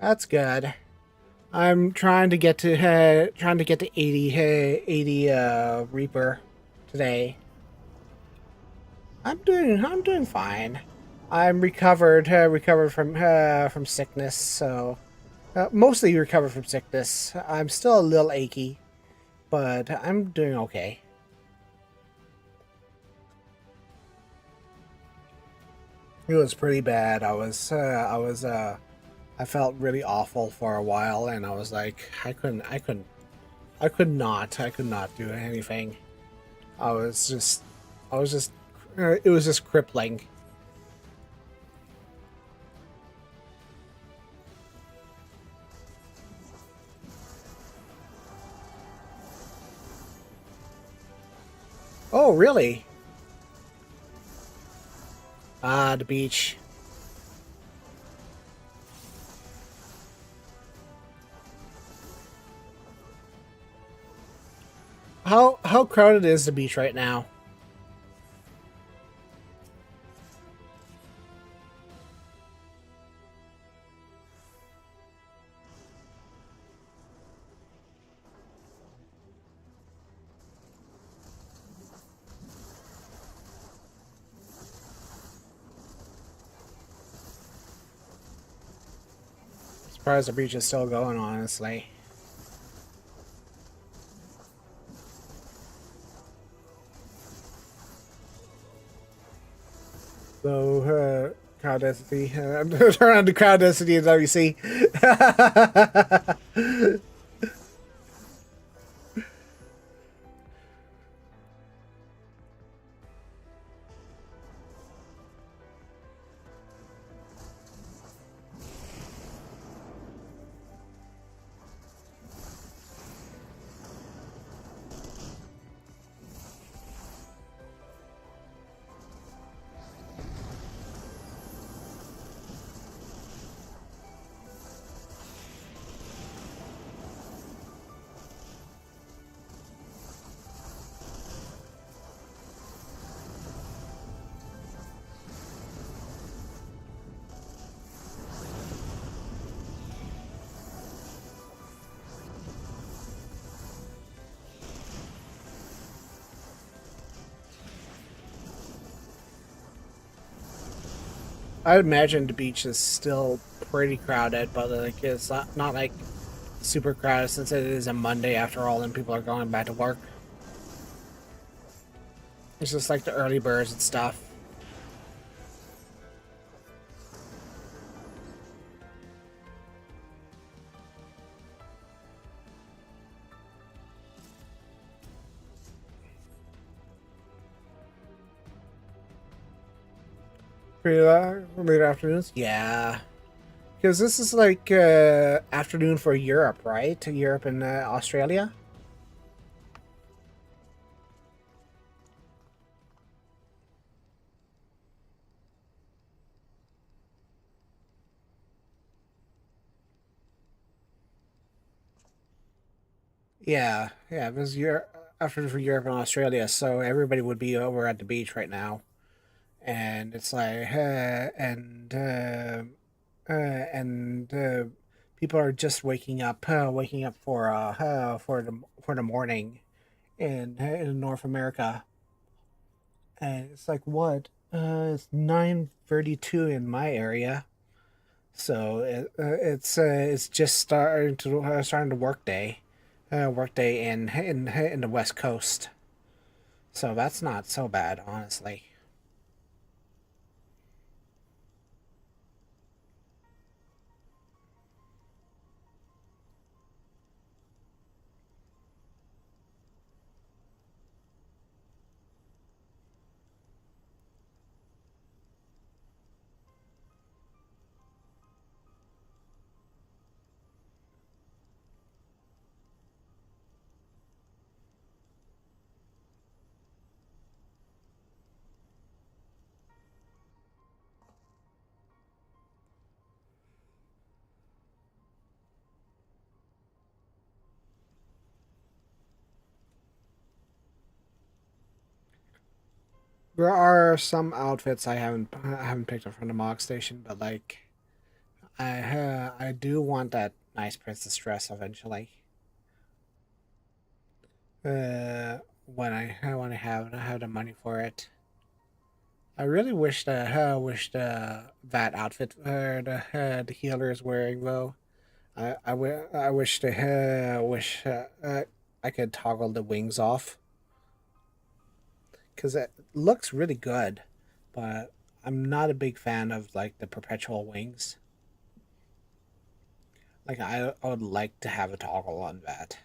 That's good. I'm trying to get to 80 Reaper today. I'm doing fine. I'm recovered from sickness, so mostly recovered from sickness. I'm still a little achy, but I'm doing okay. It was pretty bad. I was I felt really awful for a while, and I was like, I could not do anything. I was just, I was just, it was just crippling. Oh, really? Ah, the beach. How crowded is the beach right now? Surprised the beach is still going, honestly. So, crowd density. Turn on the crowd density in WC. I imagine the beach is still pretty crowded, but like it's not like super crowded since it is a Monday after all, and people are going back to work. It's just like the early birds and stuff. Pretty late afternoons. Yeah, because this is like afternoon for Europe, right? To Europe and Australia. Yeah, yeah, because you're afternoon for Europe and Australia, so everybody would be over at the beach right now, and it's like, and people are just waking up for the morning in North America, and it's like what? It's 9:32 in my area, so it's just starting the work day in the West Coast. So that's not so bad, honestly. There are some outfits I haven't picked up from the Mog Station, but like I do want that nice princess dress eventually. When I have the money for it. I really wish that outfit the healer is wearing though. I wish I could toggle the wings off because it looks really good, but I'm not a big fan of like the perpetual wings. Like I would like to have a toggle on that.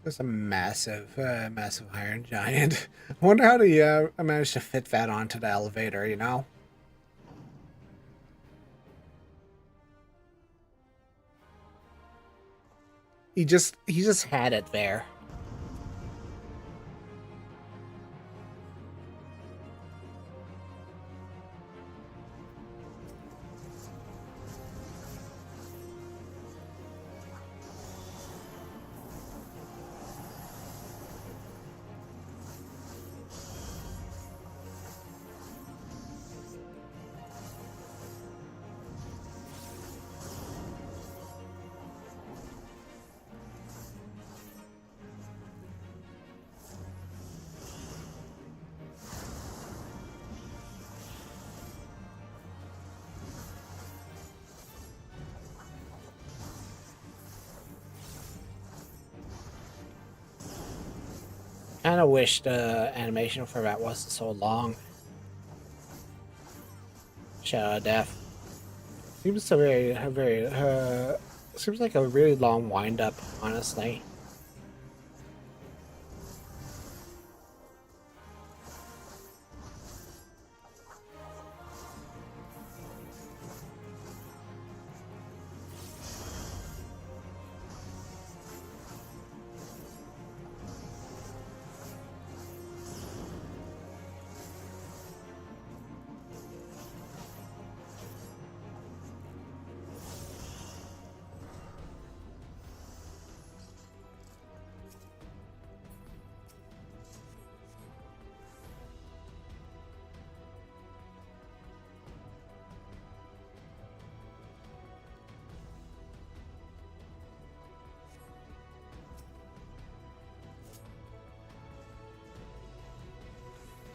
It's a massive, massive iron giant. I wonder how he managed to fit that onto the elevator, you know? He just had it there. Kind of wish the animation for that wasn't so long. Shadow of Death seems a very seems like a really long wind up, honestly.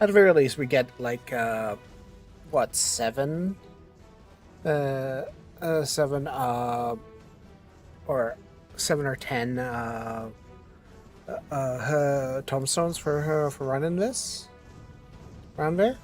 At the very least, we get like what, uh, seven or 7 or 10 tombstones for her for running this around there.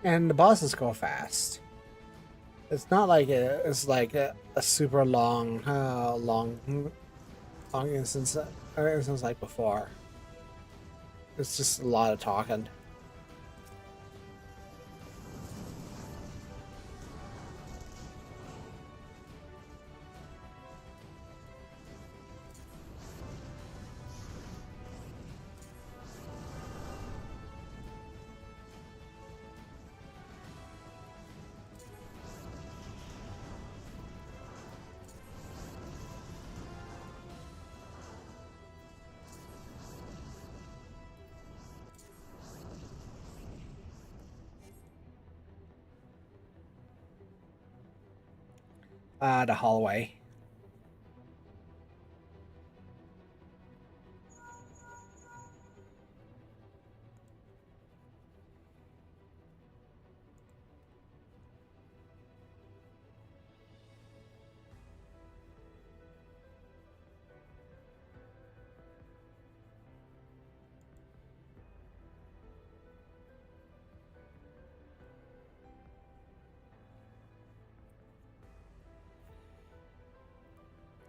And the bosses go fast. It's not like it's like a super long instance like before. It's just a lot of talking. The hallway.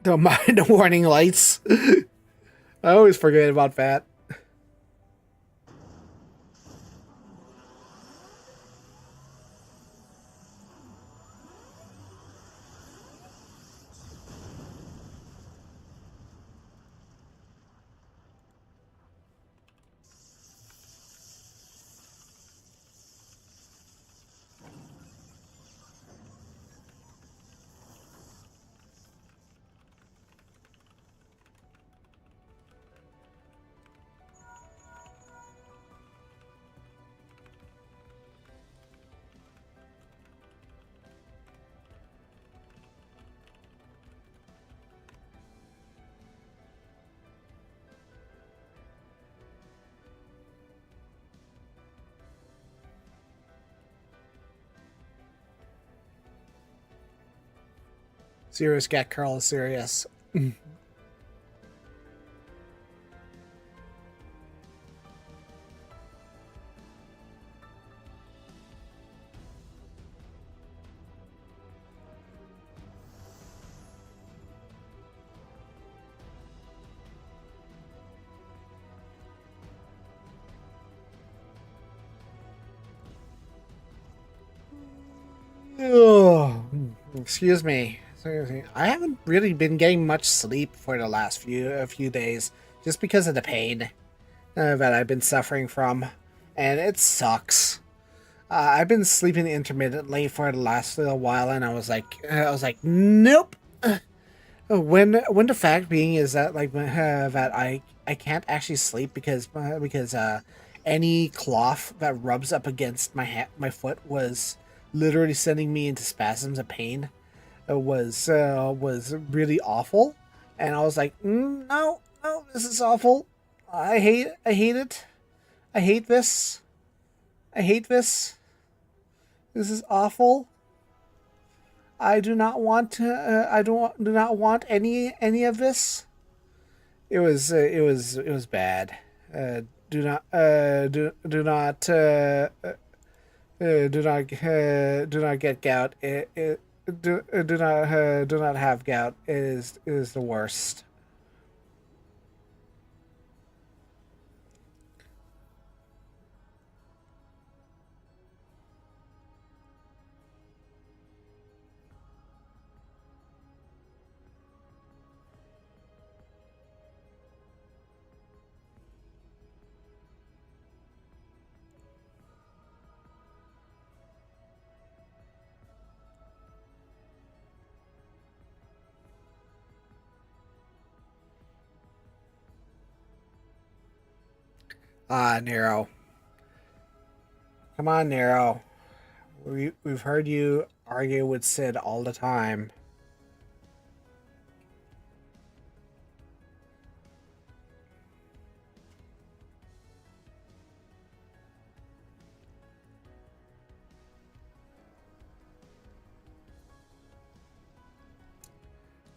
The mind warning lights. I always forget about that. Serious cat curl is serious. Oh, excuse me. I haven't really been getting much sleep for the last few days, just because of the pain that I've been suffering from, and it sucks. I've been sleeping intermittently for the last little while, and I was like, nope. When the fact being is that that I can't actually sleep because any cloth that rubs up against my foot was literally sending me into spasms of pain. It was really awful, and I was like, no, no, this is awful. I hate it. I hate this. I hate this. This is awful. I do not want to. Do not want any of this. It was bad. Do not do not do not get gout. Do not have gout. It is the worst. Ah, Nero. Come on, Nero. We've heard you argue with Sid all the time.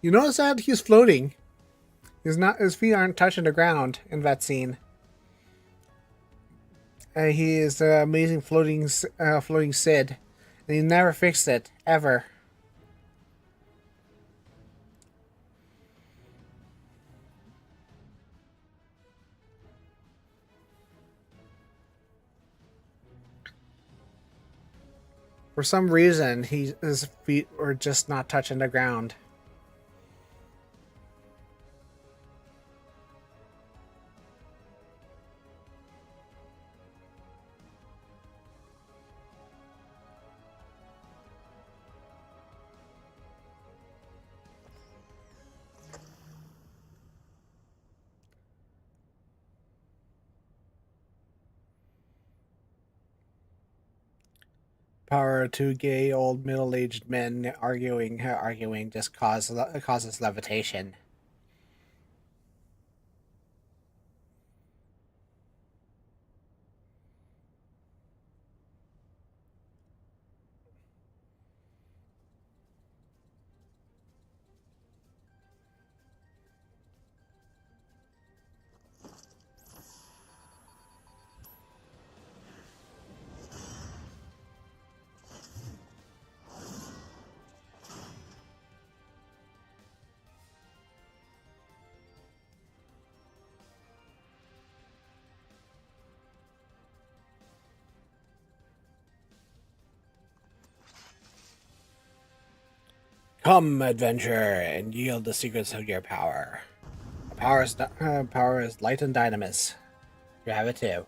You notice that he's floating. He's not. His feet aren't touching the ground in that scene. He is the amazing floating Sid, and he never fixed it ever. For some reason, his feet were just not touching the ground. Power two gay old middle-aged men arguing just causes levitation. Come, adventurer, and yield the secrets of your power. Power is light and dynamis. You have it too.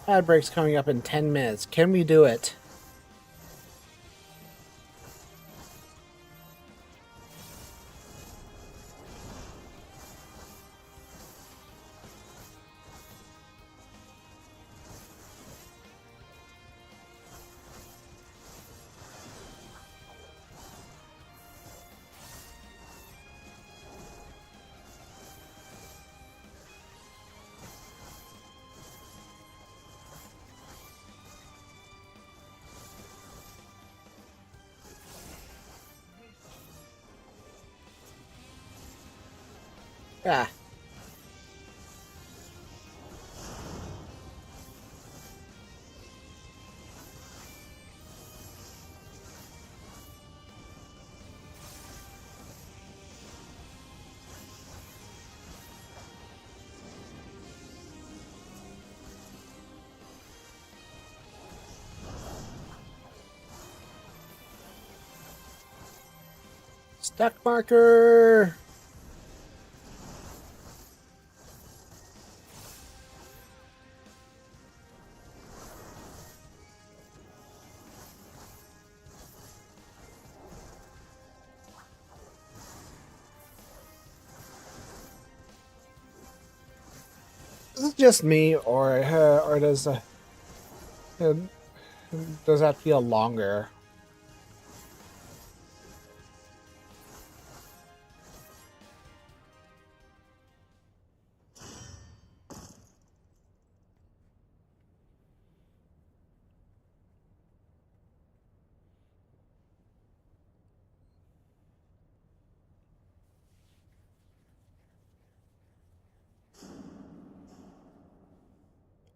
Ad break's coming up in 10 minutes. Can we do it? Ah. Stuck marker! Is it just me, or uh, does that feel longer?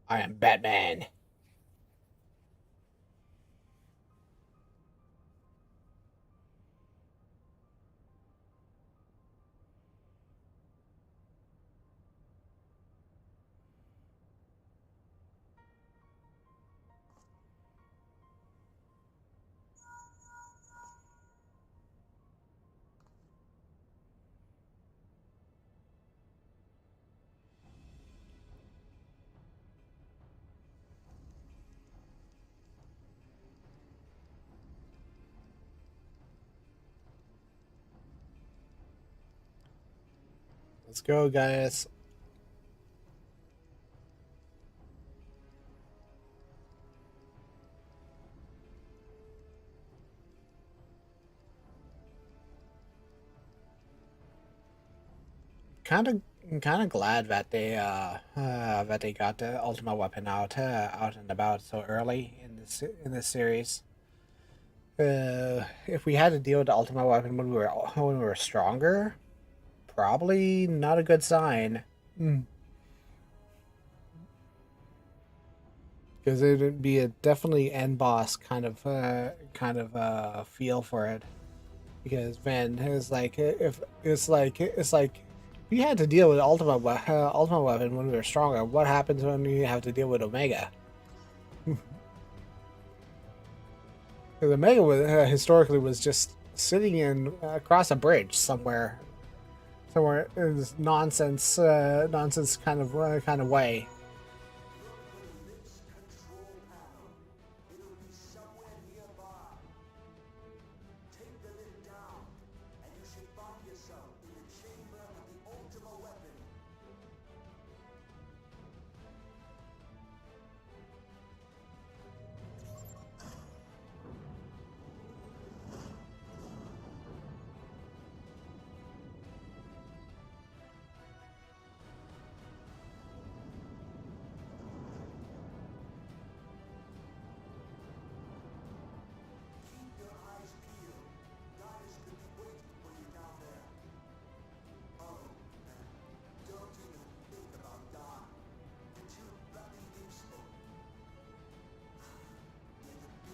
I am Batman. Let's go, guys. Kind of, kind of glad that they got the Ultimate Weapon out and about so early in this series. If we had to deal with the Ultimate Weapon when we were stronger, probably not a good sign. Because it would be a definitely end boss kind of feel for it. Because man, it's like if it's like we had to deal with Ultimate Weapon when we were stronger. What happens when we have to deal with Omega? Because Omega historically was just sitting in across a bridge somewhere in this nonsense kind of way.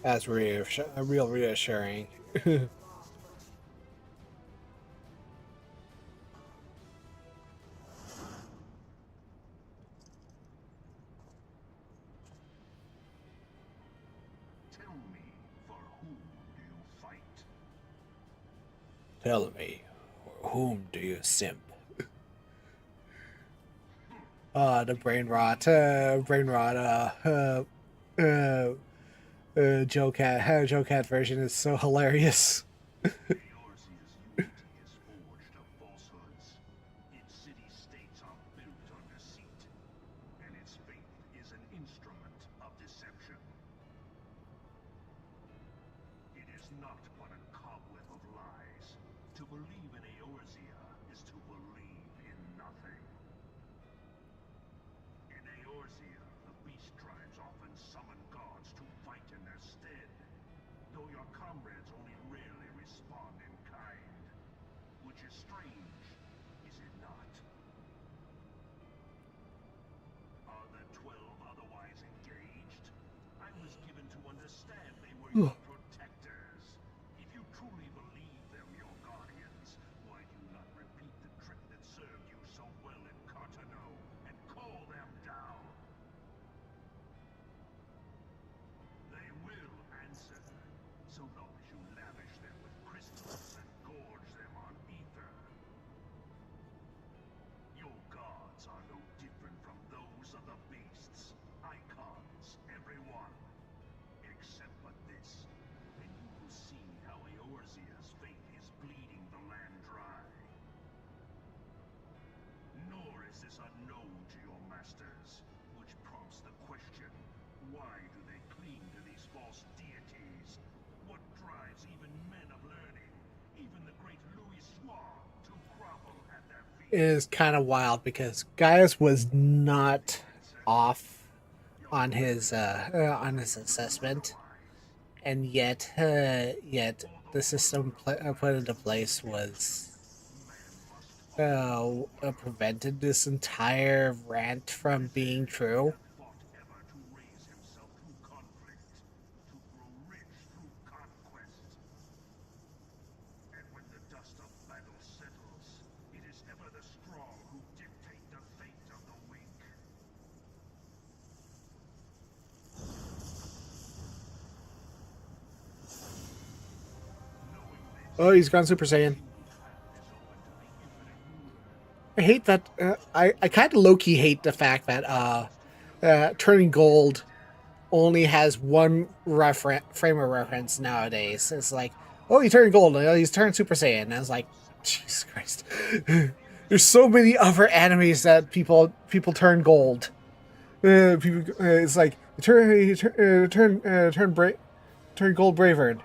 That's real reassuring. Tell me, for whom do you fight? Tell me, for whom do you simp? The brain rot. Joe Cat version is so hilarious. Eorzea's unity is forged of falsehoods. Its city-states are built on deceit, and its faith is an instrument of deception. It is not but a cobweb of lies. To believe in Eorzea is to believe in nothing. In Eorzea, the beast tribes often summon gods to fight in their stead, though your comrades only rarely respond in kind. Which is strange, is it not? is kind of wild because Gaius was not off on his assessment, and yet the system put into place was prevented this entire rant from being true. Oh, he's gone Super Saiyan. I hate that. I kind of low key hate the fact that turning gold only has one frame of reference nowadays. It's like, oh, he turned gold. Oh, he's turned Super Saiyan. And I was like, Jesus Christ. There's so many other animes that people turn gold. It's like turn gold Braveheart.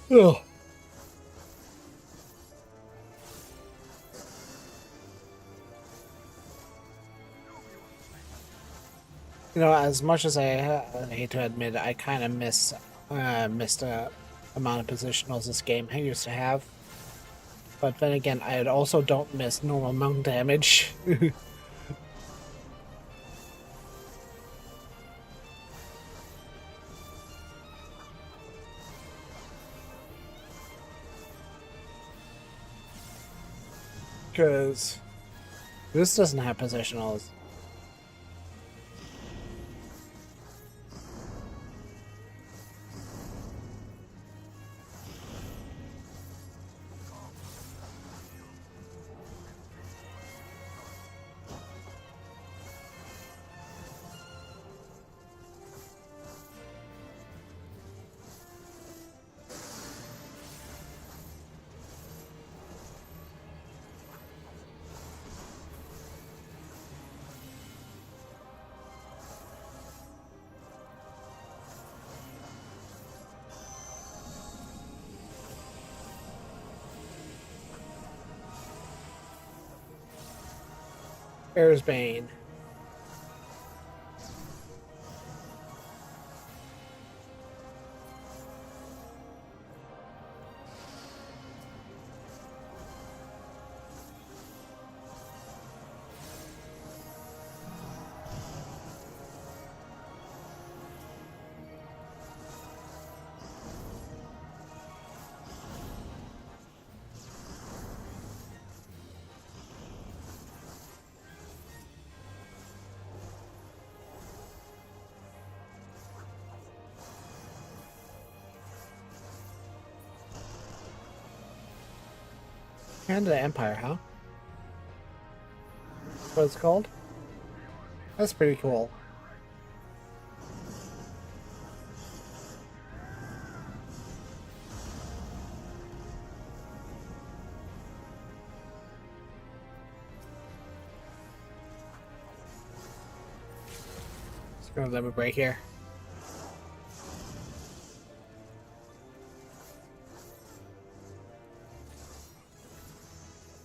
Oh. You know, as much as I hate to admit it, I kind of missed the amount of positionals this game used to have. But then again, I also don't miss normal mount damage. Because this doesn't have positionals. There's Bane. Hand of the Empire, huh? That's what it's called? That's pretty cool. Just gonna let me break here.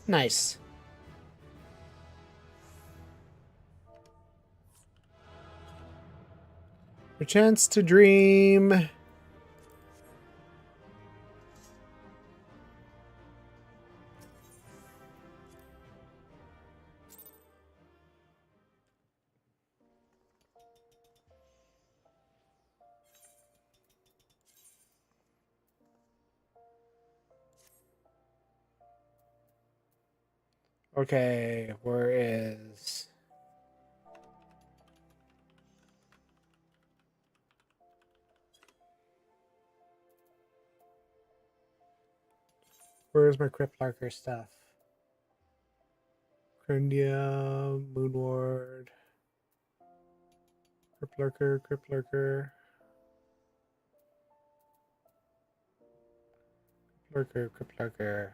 Nice. A chance to dream. Okay, where is... Where's my Crypt Larker stuff? Crendia, Moonward, Crypt Lurker, Crypt Lurker, Lurker, Crypt Lurker.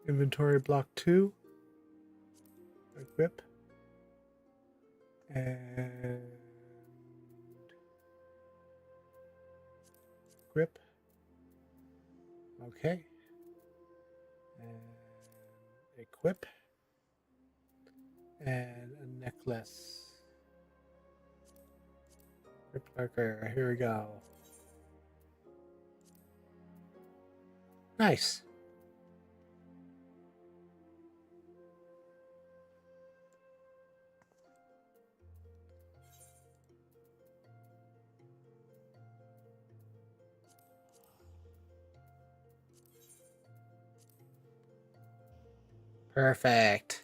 Inventory block 2. Equip. And grip. Okay. And equip. And a necklace. Grip Lurker. Here we go. Nice. Perfect.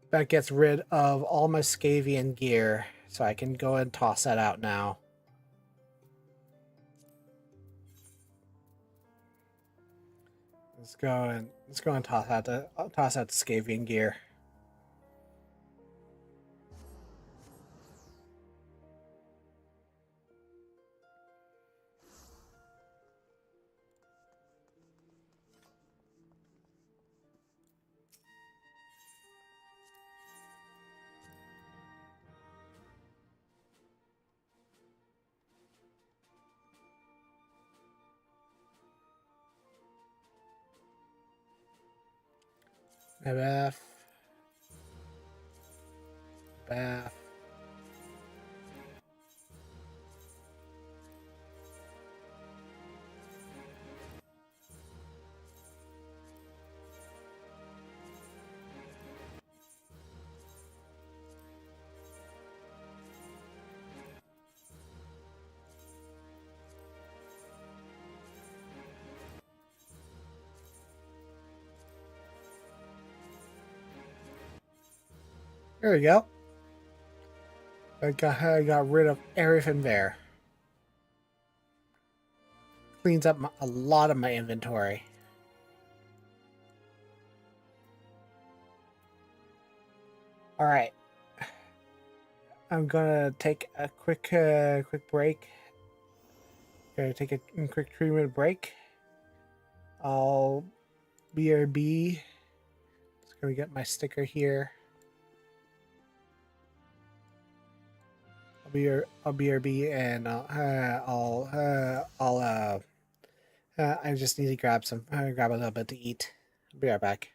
That gets rid of all my Scavian gear, so I can go and toss that out now. Let's go and toss out the Scavian gear. Bath. Bath. There we go. I got rid of everything there. Cleans up a lot of my inventory. All right. I'm gonna take a quick break. Gonna take a quick 3-minute break. I'll BRB. Just gonna get my sticker here. I'll BRB and I just need to grab grab a little bit to eat. I'll be right back.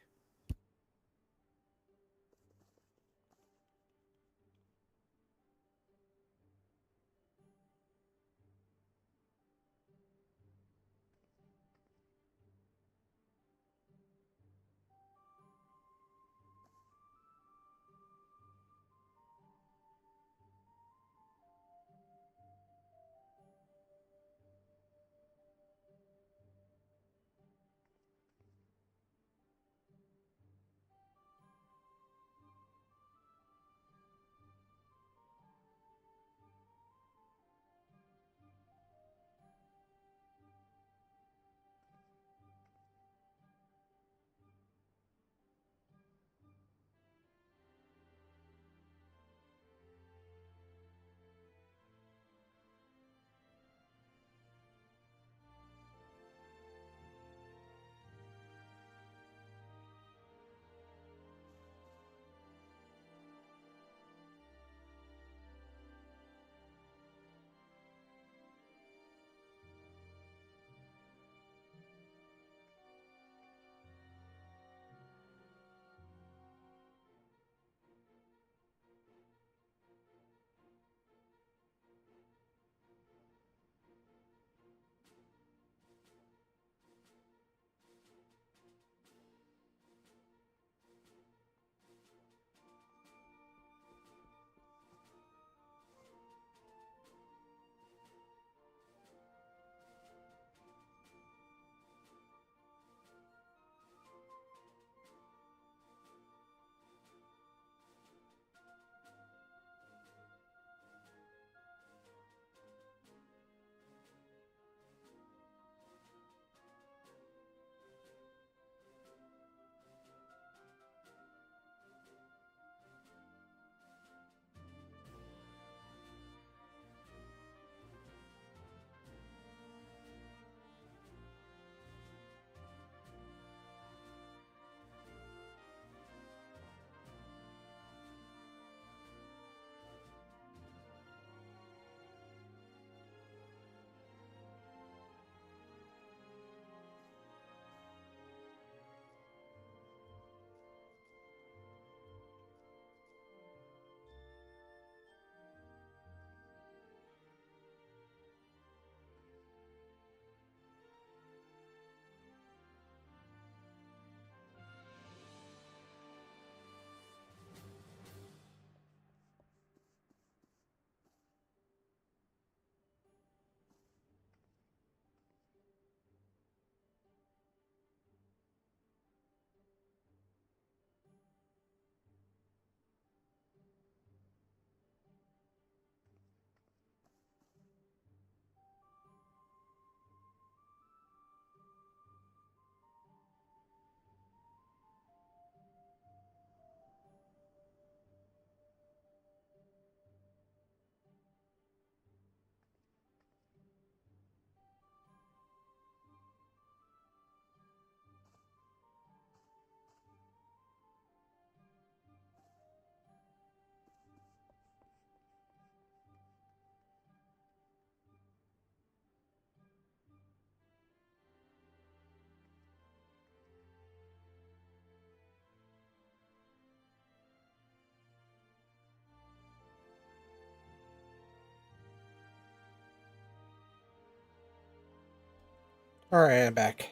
All right, I'm back.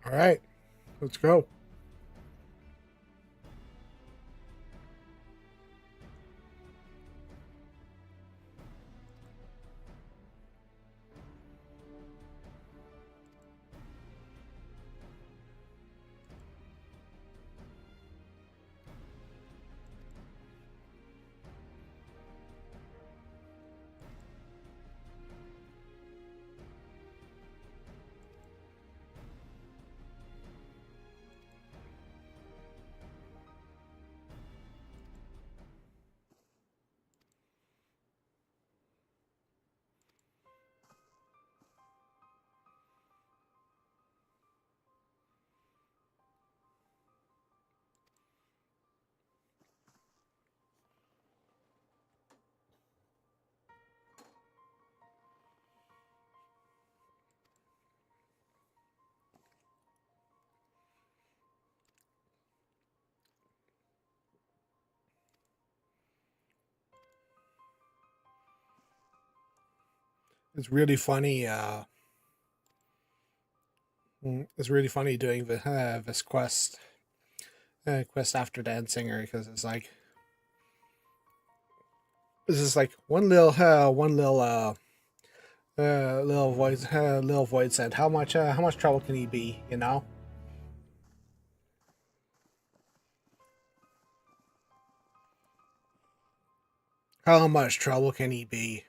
All right, let's go. It's really funny. It's really funny doing this quest after dancing, because it's like this is like little voice said, how much trouble can he be? You know. How much trouble can he be?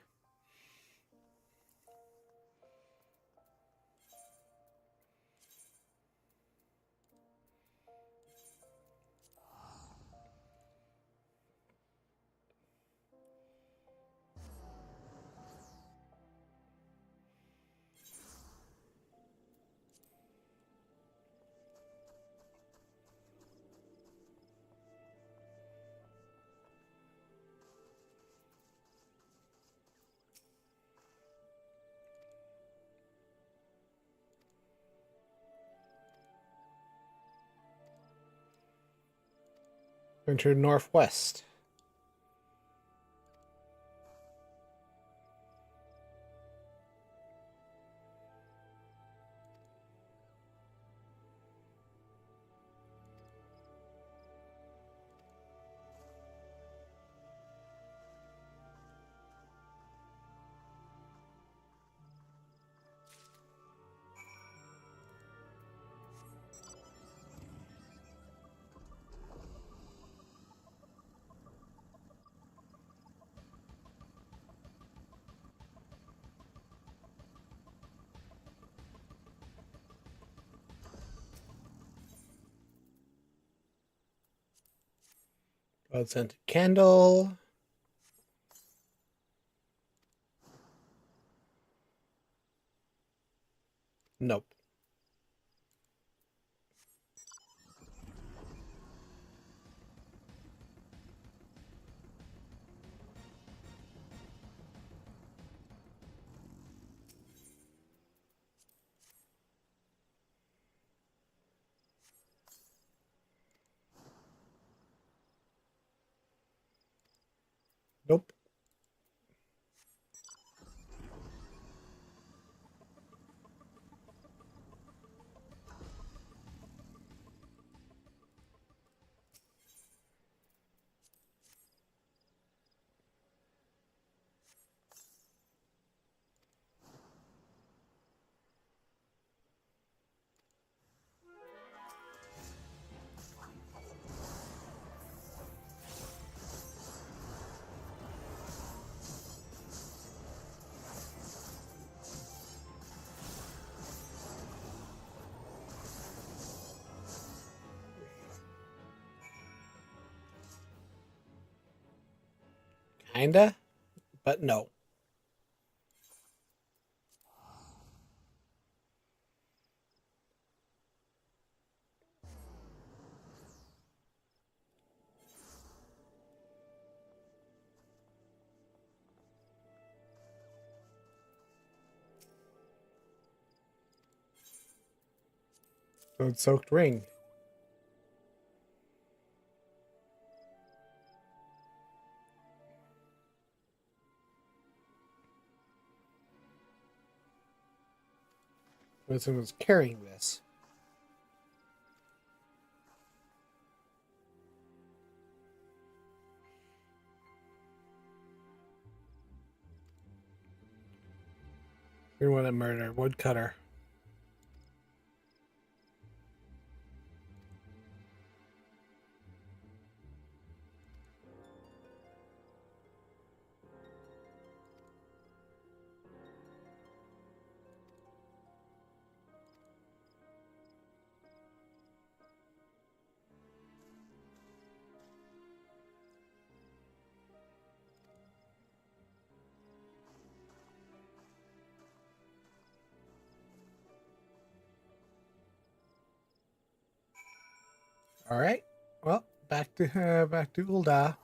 Enter northwest. Scented candle. Nope. Nope. Kinda, but no. Soaked ring. Someone's carrying this. We want to murder woodcutter. All right. Well, back to Ulda.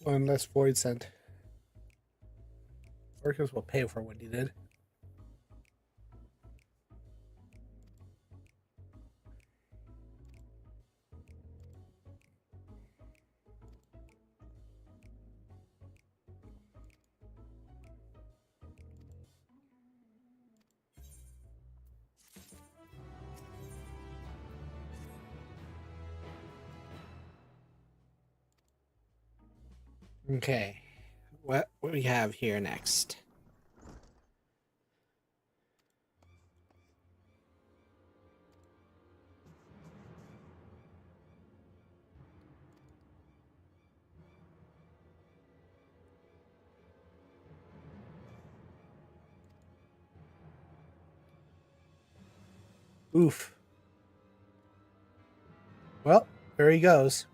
One less void sent. Workers will pay for what he did. Okay. What do we have here next? Oof. Well, there he goes.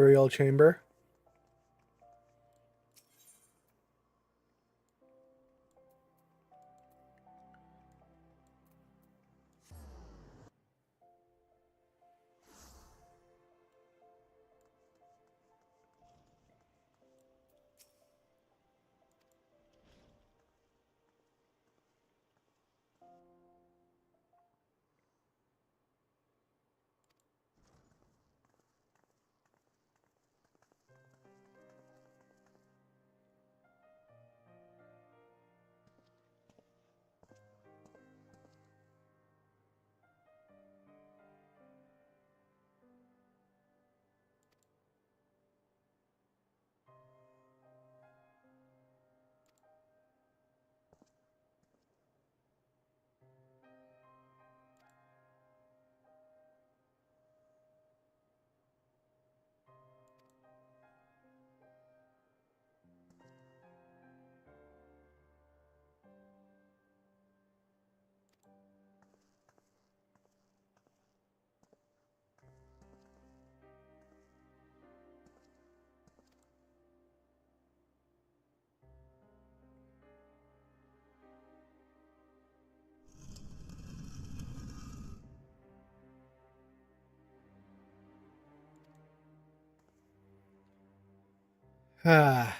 burial chamber. Ah.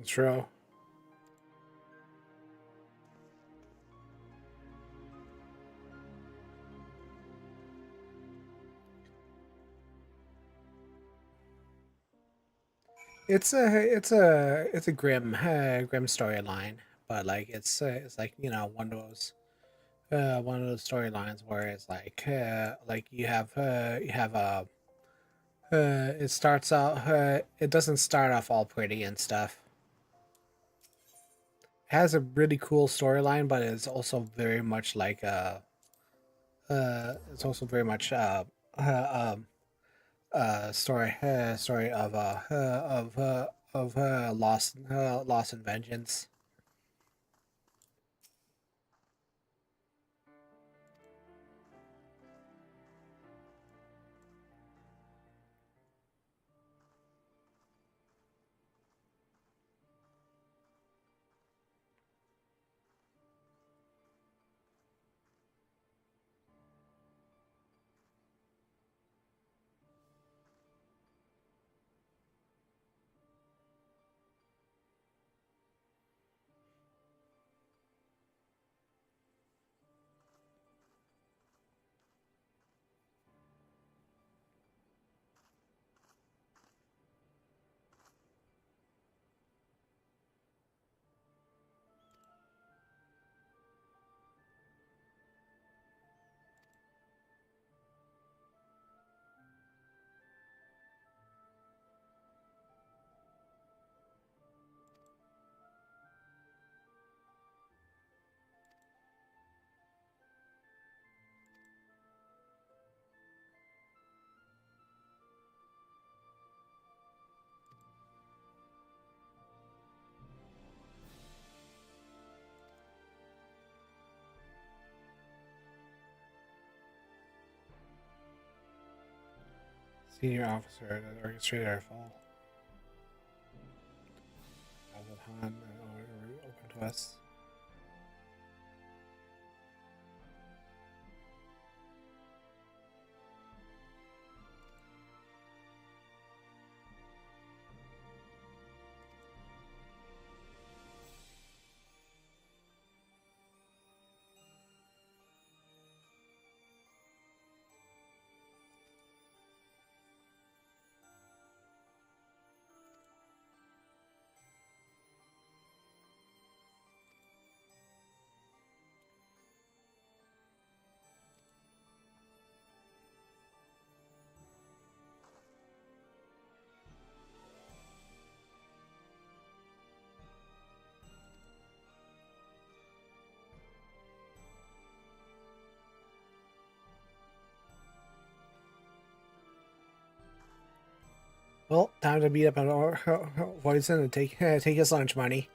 True. It's a grim storyline, but like it's like one of those storylines where it's like you have it starts out it doesn't start off all pretty and stuff. It has a really cool storyline, but it's also very much like it's also very much story of loss and vengeance. Senior officer that orchestrated our fall. Han open to us. Well, time to beat up on Poison and take his lunch money.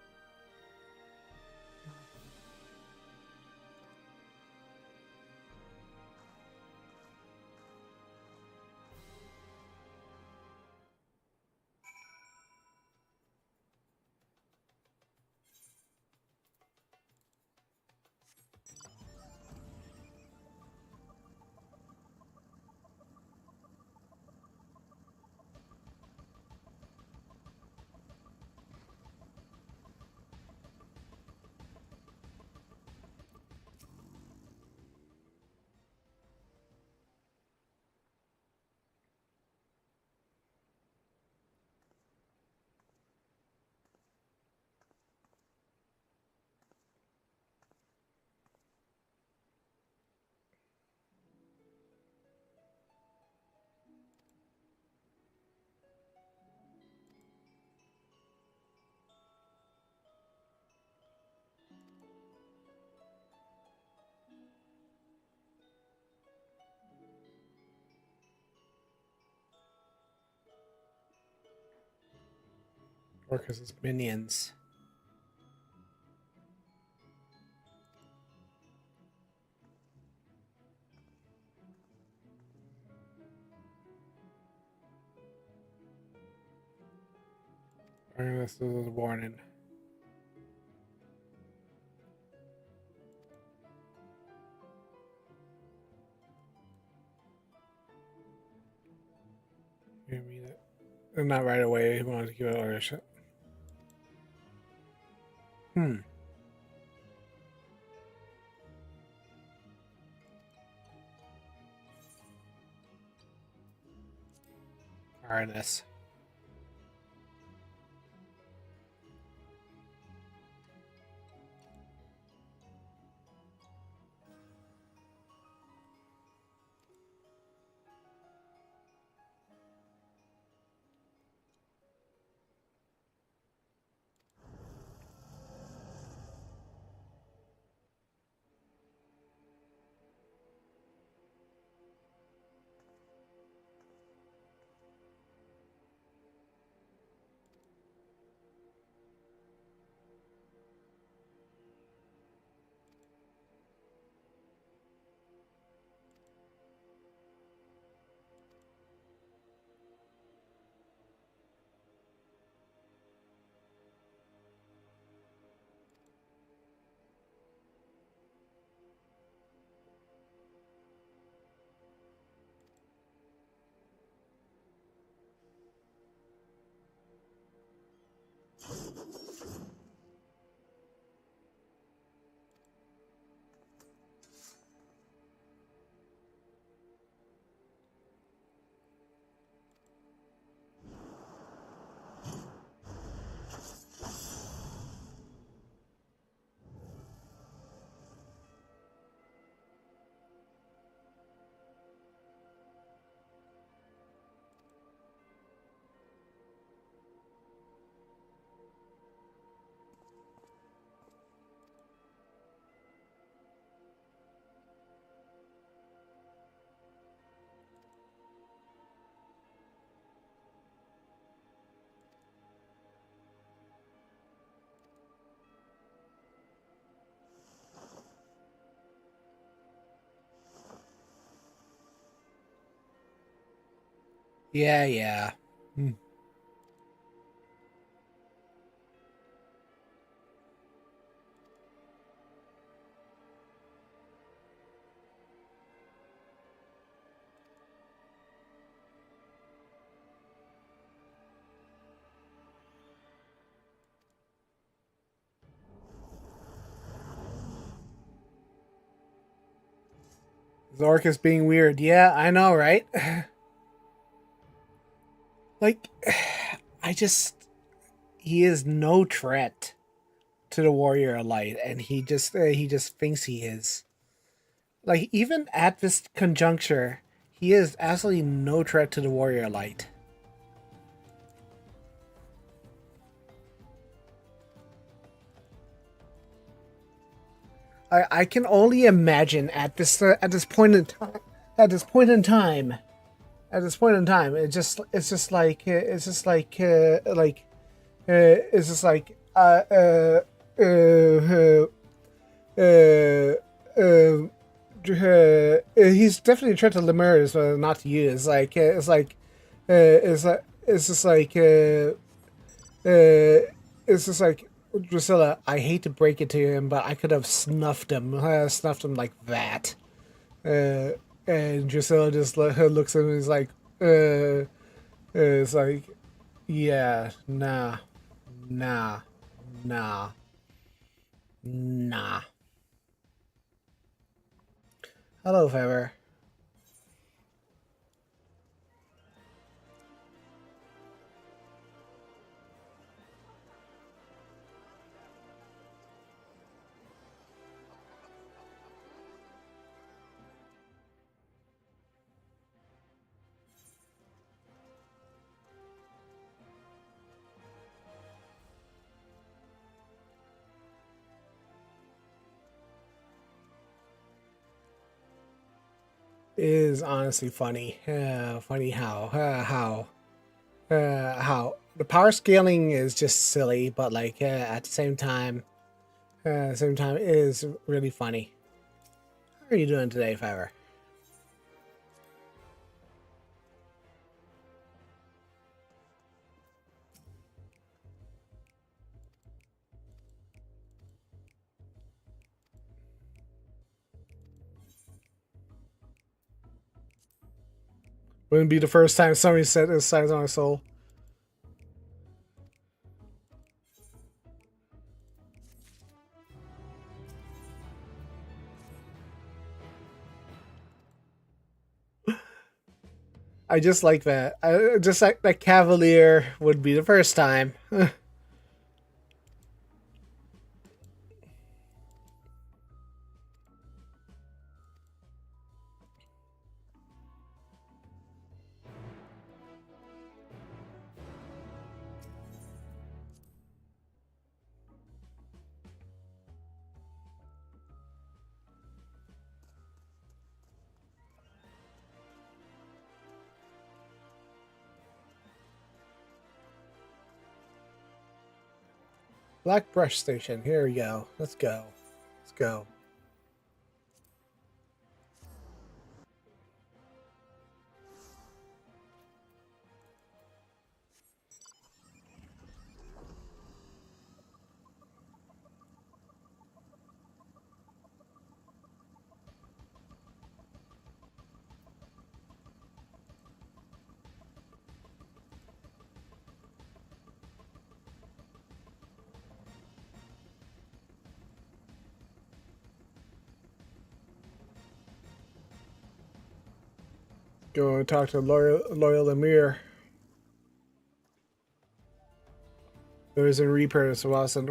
Or because it's minions. Or this is a warning. Not right away. He wanted to give it ownership. Harness. Yeah. Zork is being weird. Yeah, I know, right? Like, he is no threat to the warrior light, and he just thinks he is. Like, even at this conjuncture, he is absolutely no threat to the warrior light. I can only imagine at this point in time at this point in time, it's just like it's just like it's just like he's definitely trying to limit us not to use. It's just like it's just like Drusilla. I hate to break it to him, but I could have snuffed him like that. And Drusilla just looks at him and is like, it's like, yeah, nah, nah, nah, nah. Hello, Feather. Is honestly funny. Funny how the power scaling is just silly, but like at the same time, it is really funny. How are you doing today, Feather? Wouldn't be the first time somebody set his sights on my soul. I just like that. I just like that Cavalier would be the first time. Black Brush Station. Here we go. Let's go. Let's go. Go and talk to Loyal Amir. There is a Reaper as well, some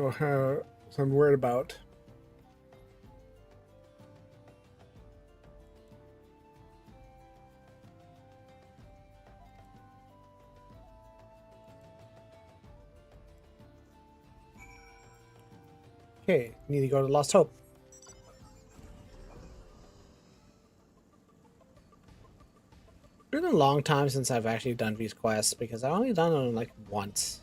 word about. Okay, need to go to Lost Hope. It's been a long time since I've actually done these quests because I've only done them like once.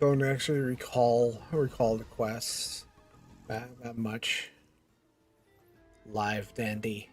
Don't actually recall the quests that much. Live dandy.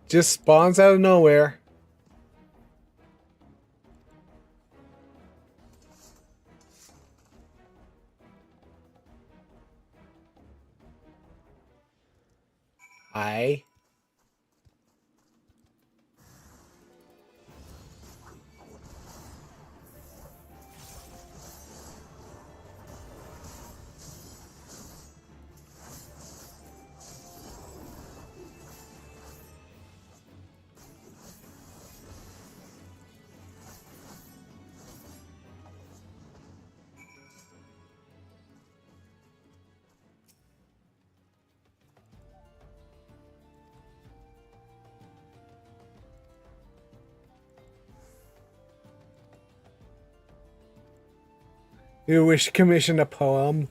Just spawns out of nowhere. Hi. You wish to commission a poem?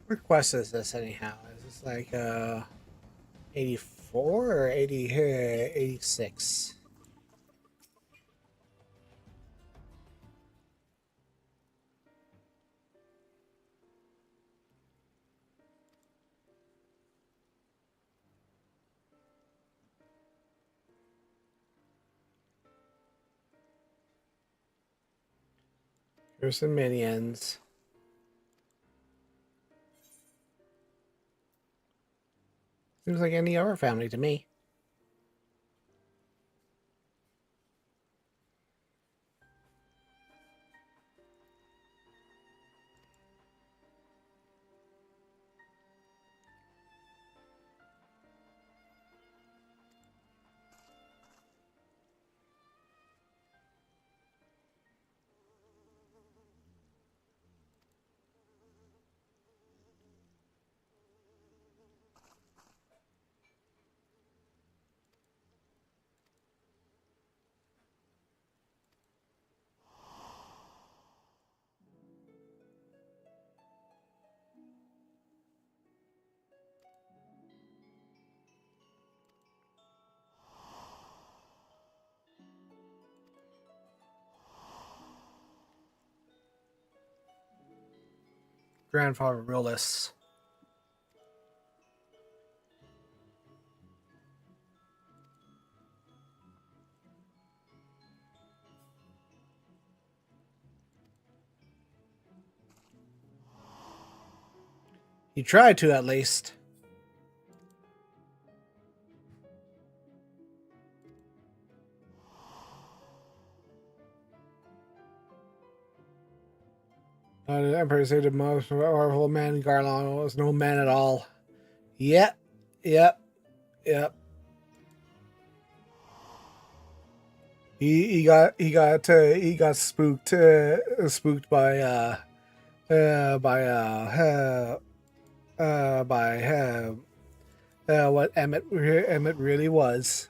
What quest is this anyhow? Is this like 84 or 86? Here's some minions. Seems like any other family to me. Grandfather Willis. You tried to, at least. The Emperor said the most powerful man, Garlon, was no man at all. Yep, yep, yep. He got spooked by what Emmett really was.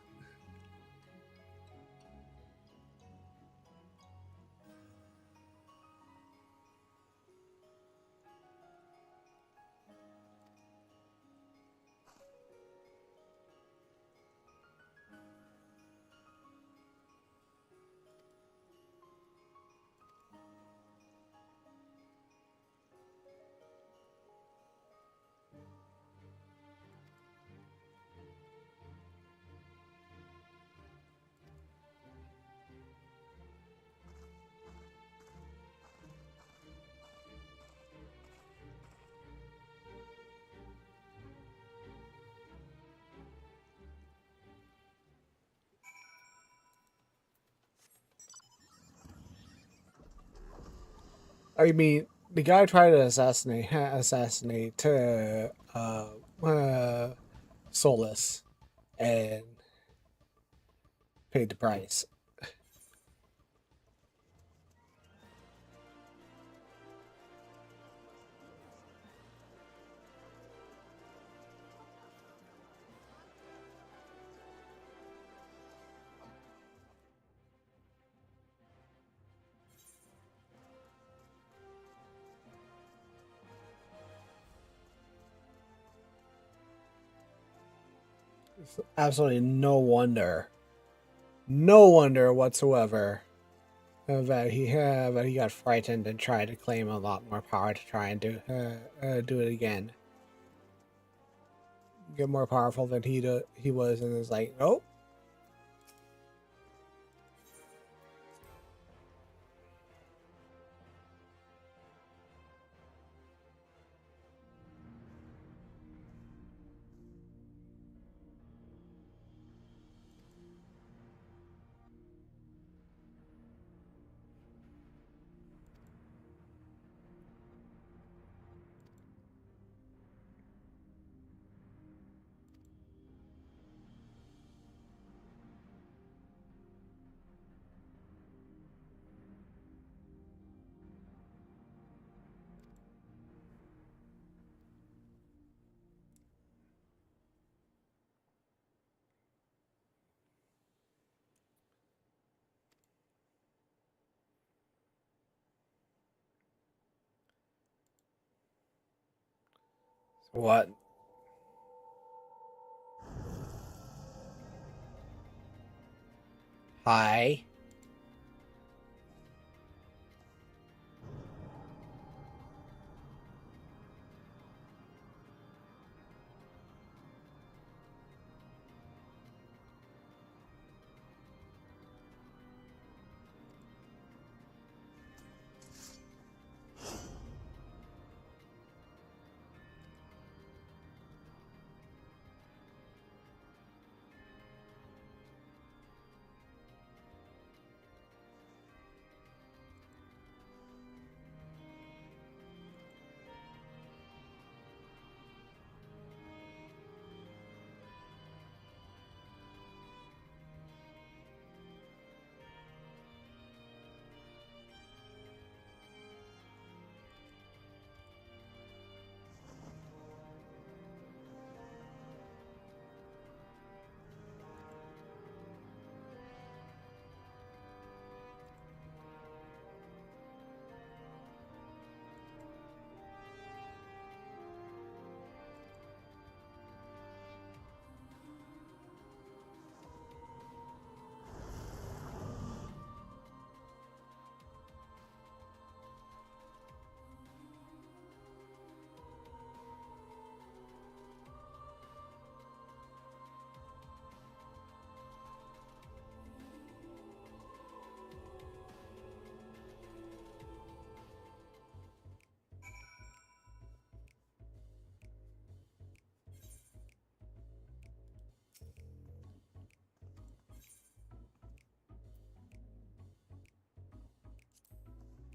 I mean, the guy tried to assassinate Solus and paid the price. It's absolutely no wonder whatsoever that he got frightened and tried to claim a lot more power to try and do it again. Get more powerful than he was, and is like, nope. What? Hi.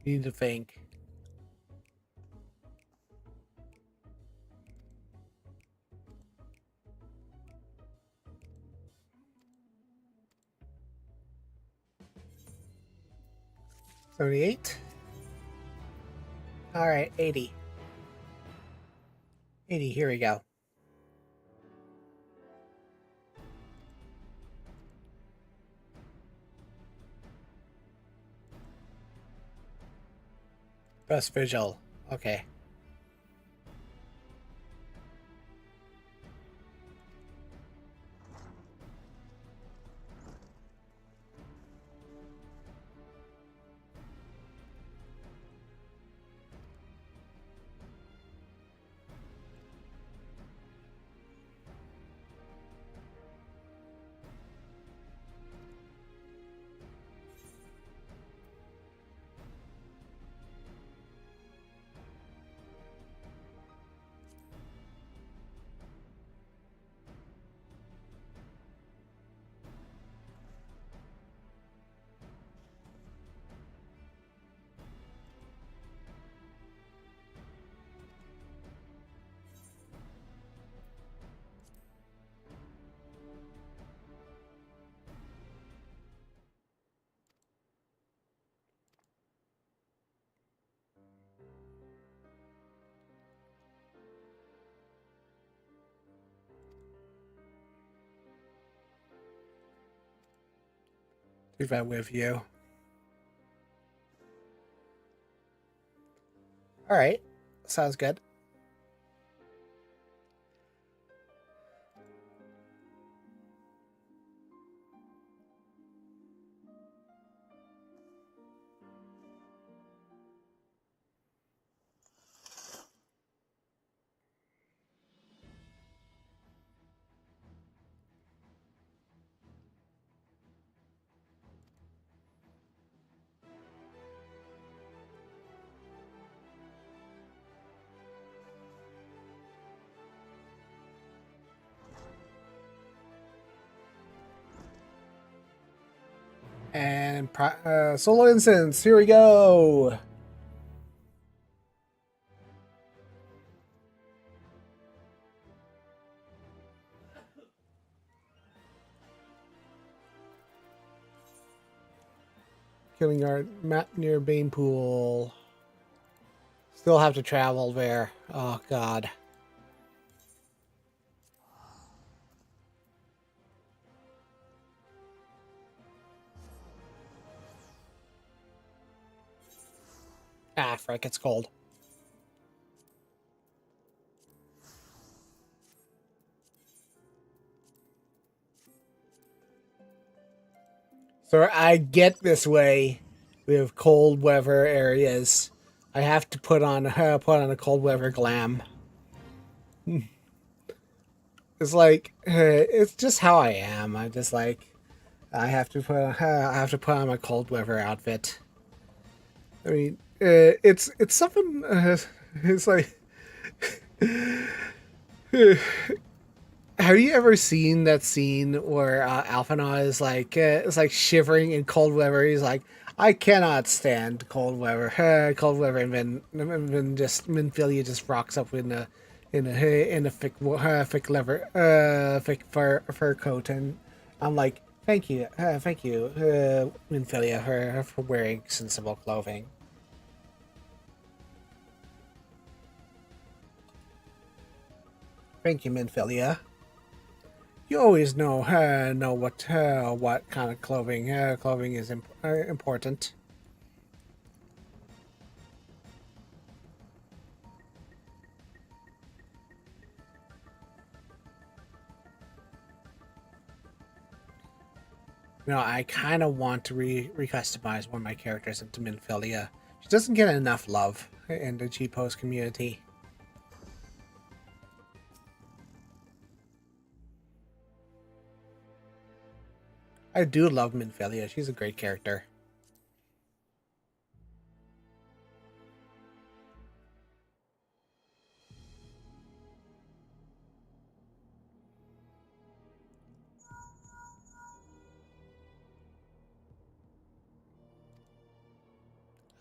You need to think. $78. All right, 80. 80. Here we go. Best visual. Okay. Be right with you. All right. Sounds good. And solo instance, here we go. Killing our map near Banepool. Still have to travel there. Oh god. Ah, frick, it's cold. So I get this way. We have cold weather areas. I have to put on a cold weather glam. It's like it's just how I am. I just like I have to put on my cold weather outfit. I mean, it's something. It's like, have you ever seen that scene where Alphinaud is like shivering in cold weather? He's like, I cannot stand cold weather. Cold weather, and then just Minfilia just rocks up in a thick leather thick fur coat, and I'm like, thank you, Minfilia, for wearing sensible clothing. Thank you, Minfilia. You always know what kind of clothing is important. You know, I kind of want to recustomize one of my characters into Minfilia. She doesn't get enough love in the G-Post community. I do love Minfilia. She's a great character.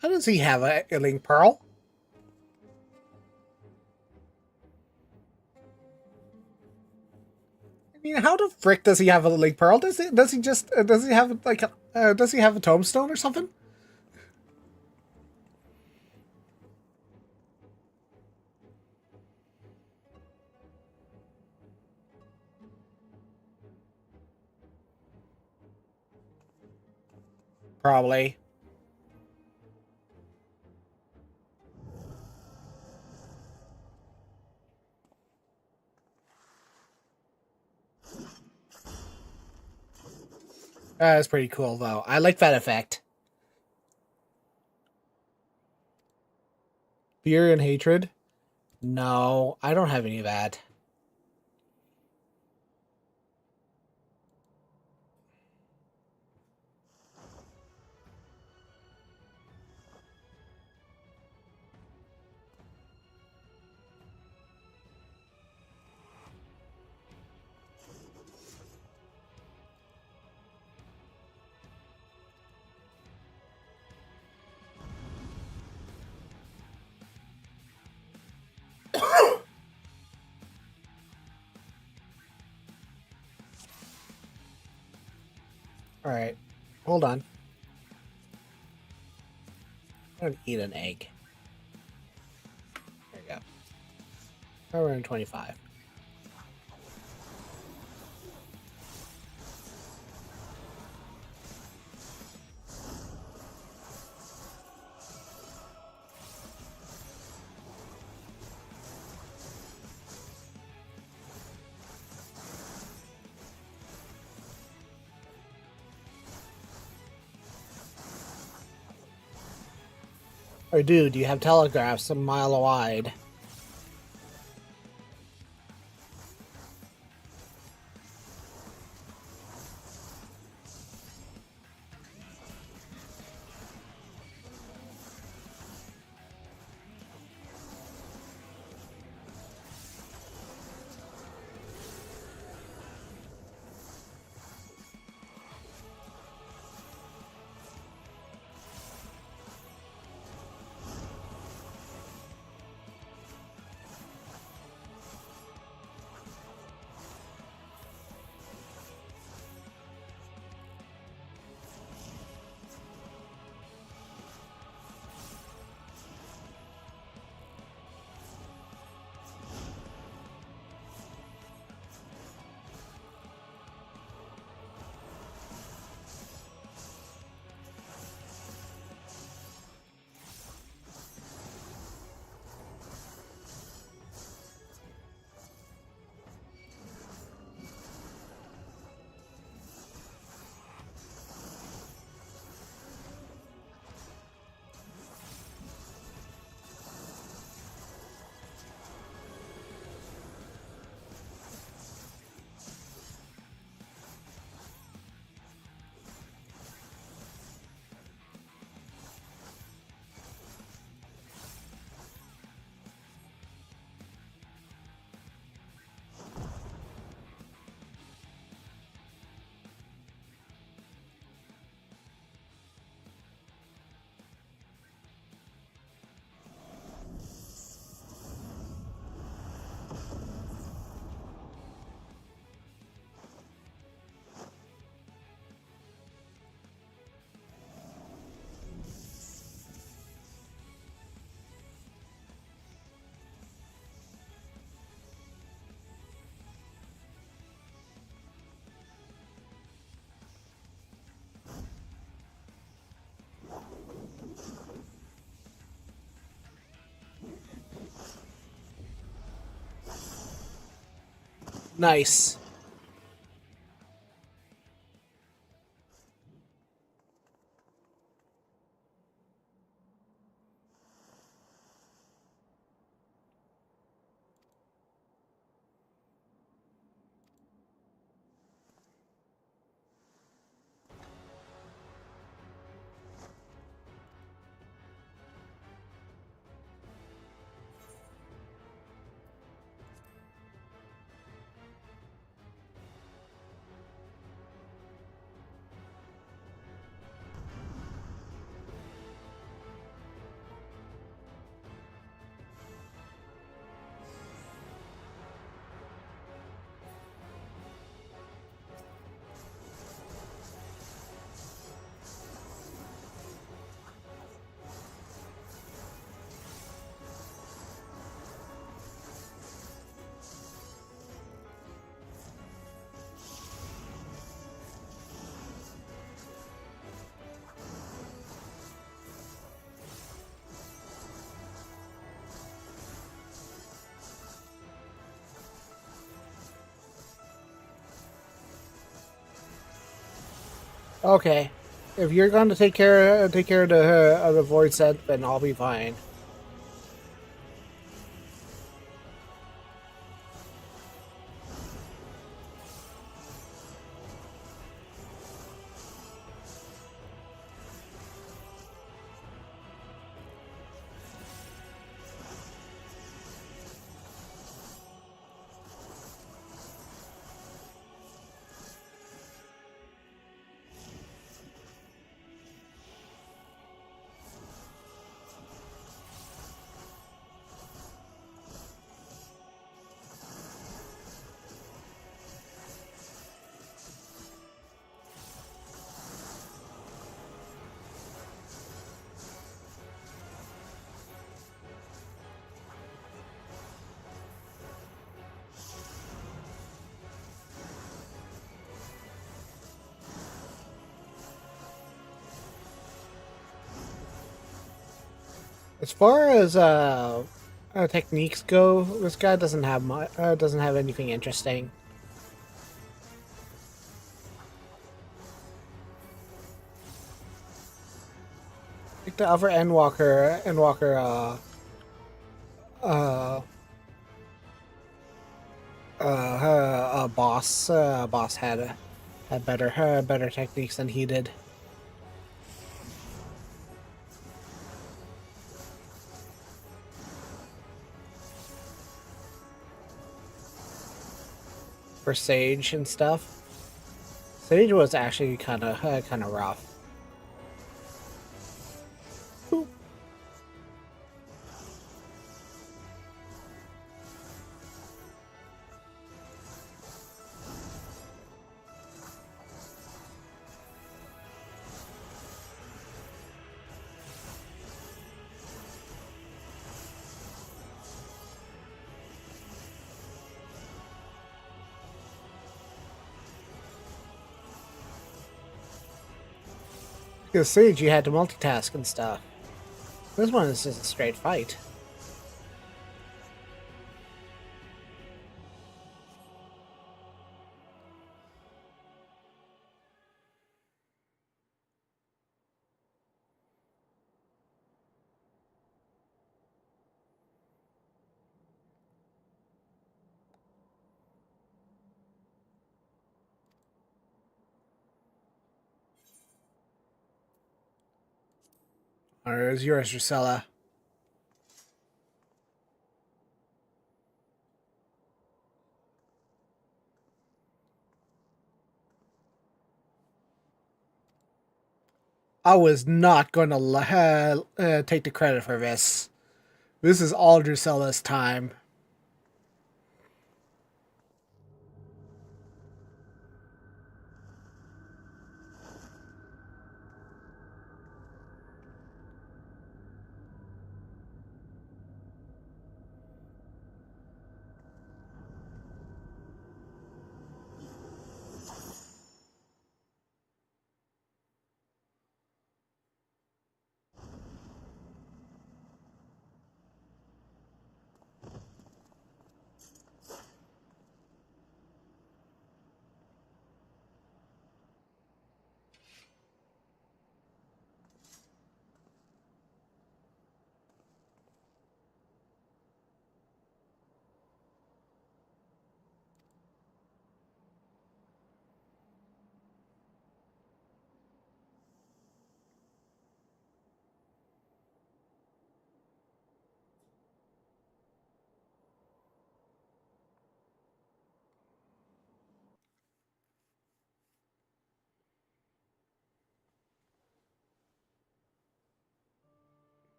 How does he have a link pearl? I mean, how the frick does he have a link pearl? Does he just does he have like does he have a tombstone or something? Probably. That's pretty cool though. I like that effect. Fear and hatred? No, I don't have any of that. All right, hold on. I'm gonna eat an egg. There you go. Now we're in 25. Oh, dude, you have telegraphs a mile wide. Nice. Okay. If you're going to take care of the void set, then I'll be fine. As far as techniques go, this guy doesn't have doesn't have anything interesting. Like the other Endwalker uh, boss had better techniques than he did. For Sage and stuff. Sage was actually kind of rough. Boop. Because Sage, you had to multitask and stuff. This one is just a straight fight. Or is yours, Drusilla? I was not going to take the credit for this. This is all Drusilla's time.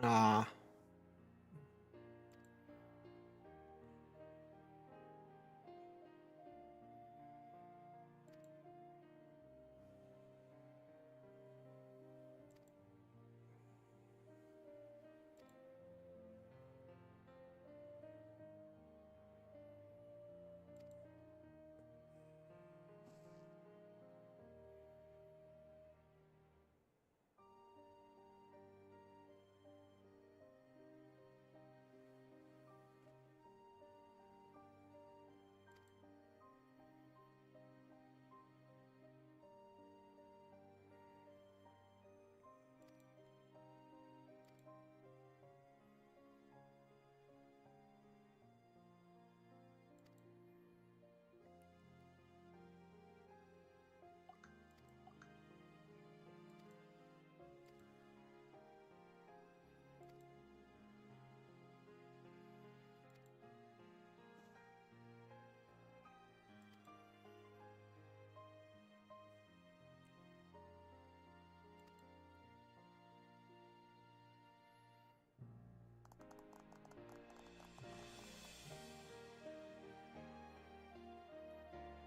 Ah.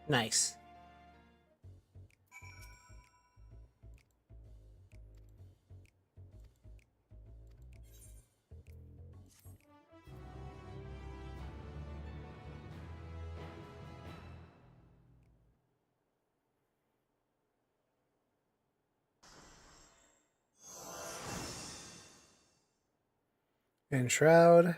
Nice. And Shroud.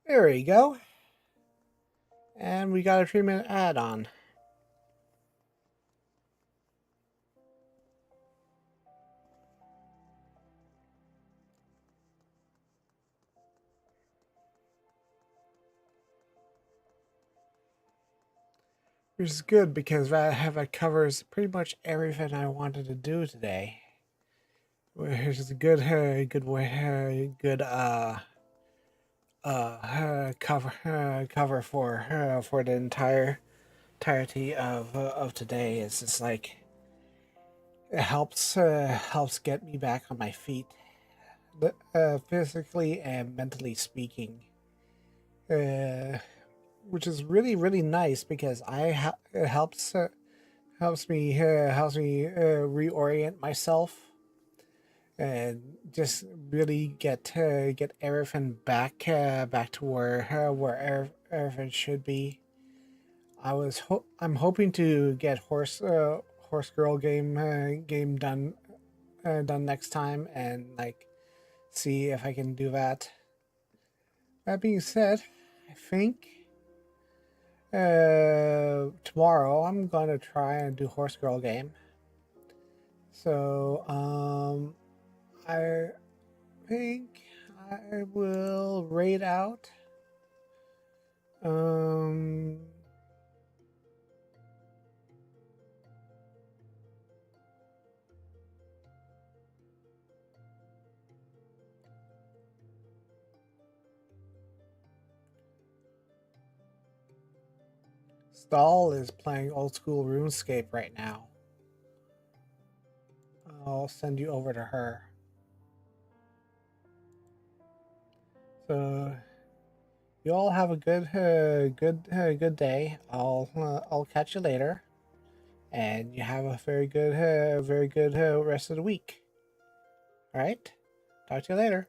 There we go. And we got a 3-minute add-on. Which is good because that covers pretty much everything I wanted to do today. Which is a good cover for the entirety of today. It's just like it helps get me back on my feet, physically and mentally speaking. Which is really nice because it helps me reorient myself and just really get everything back to where everything should be. I'm hoping to get horse girl game done next time and like see if I can do that. That being said, I think tomorrow I'm gonna try and do horse girl game. So I think I will raid out. Stall is playing old school RuneScape right now. I'll send you over to her. So you all have a good day. I'll catch you later, and you have a very good rest of the week. All right, talk to you later.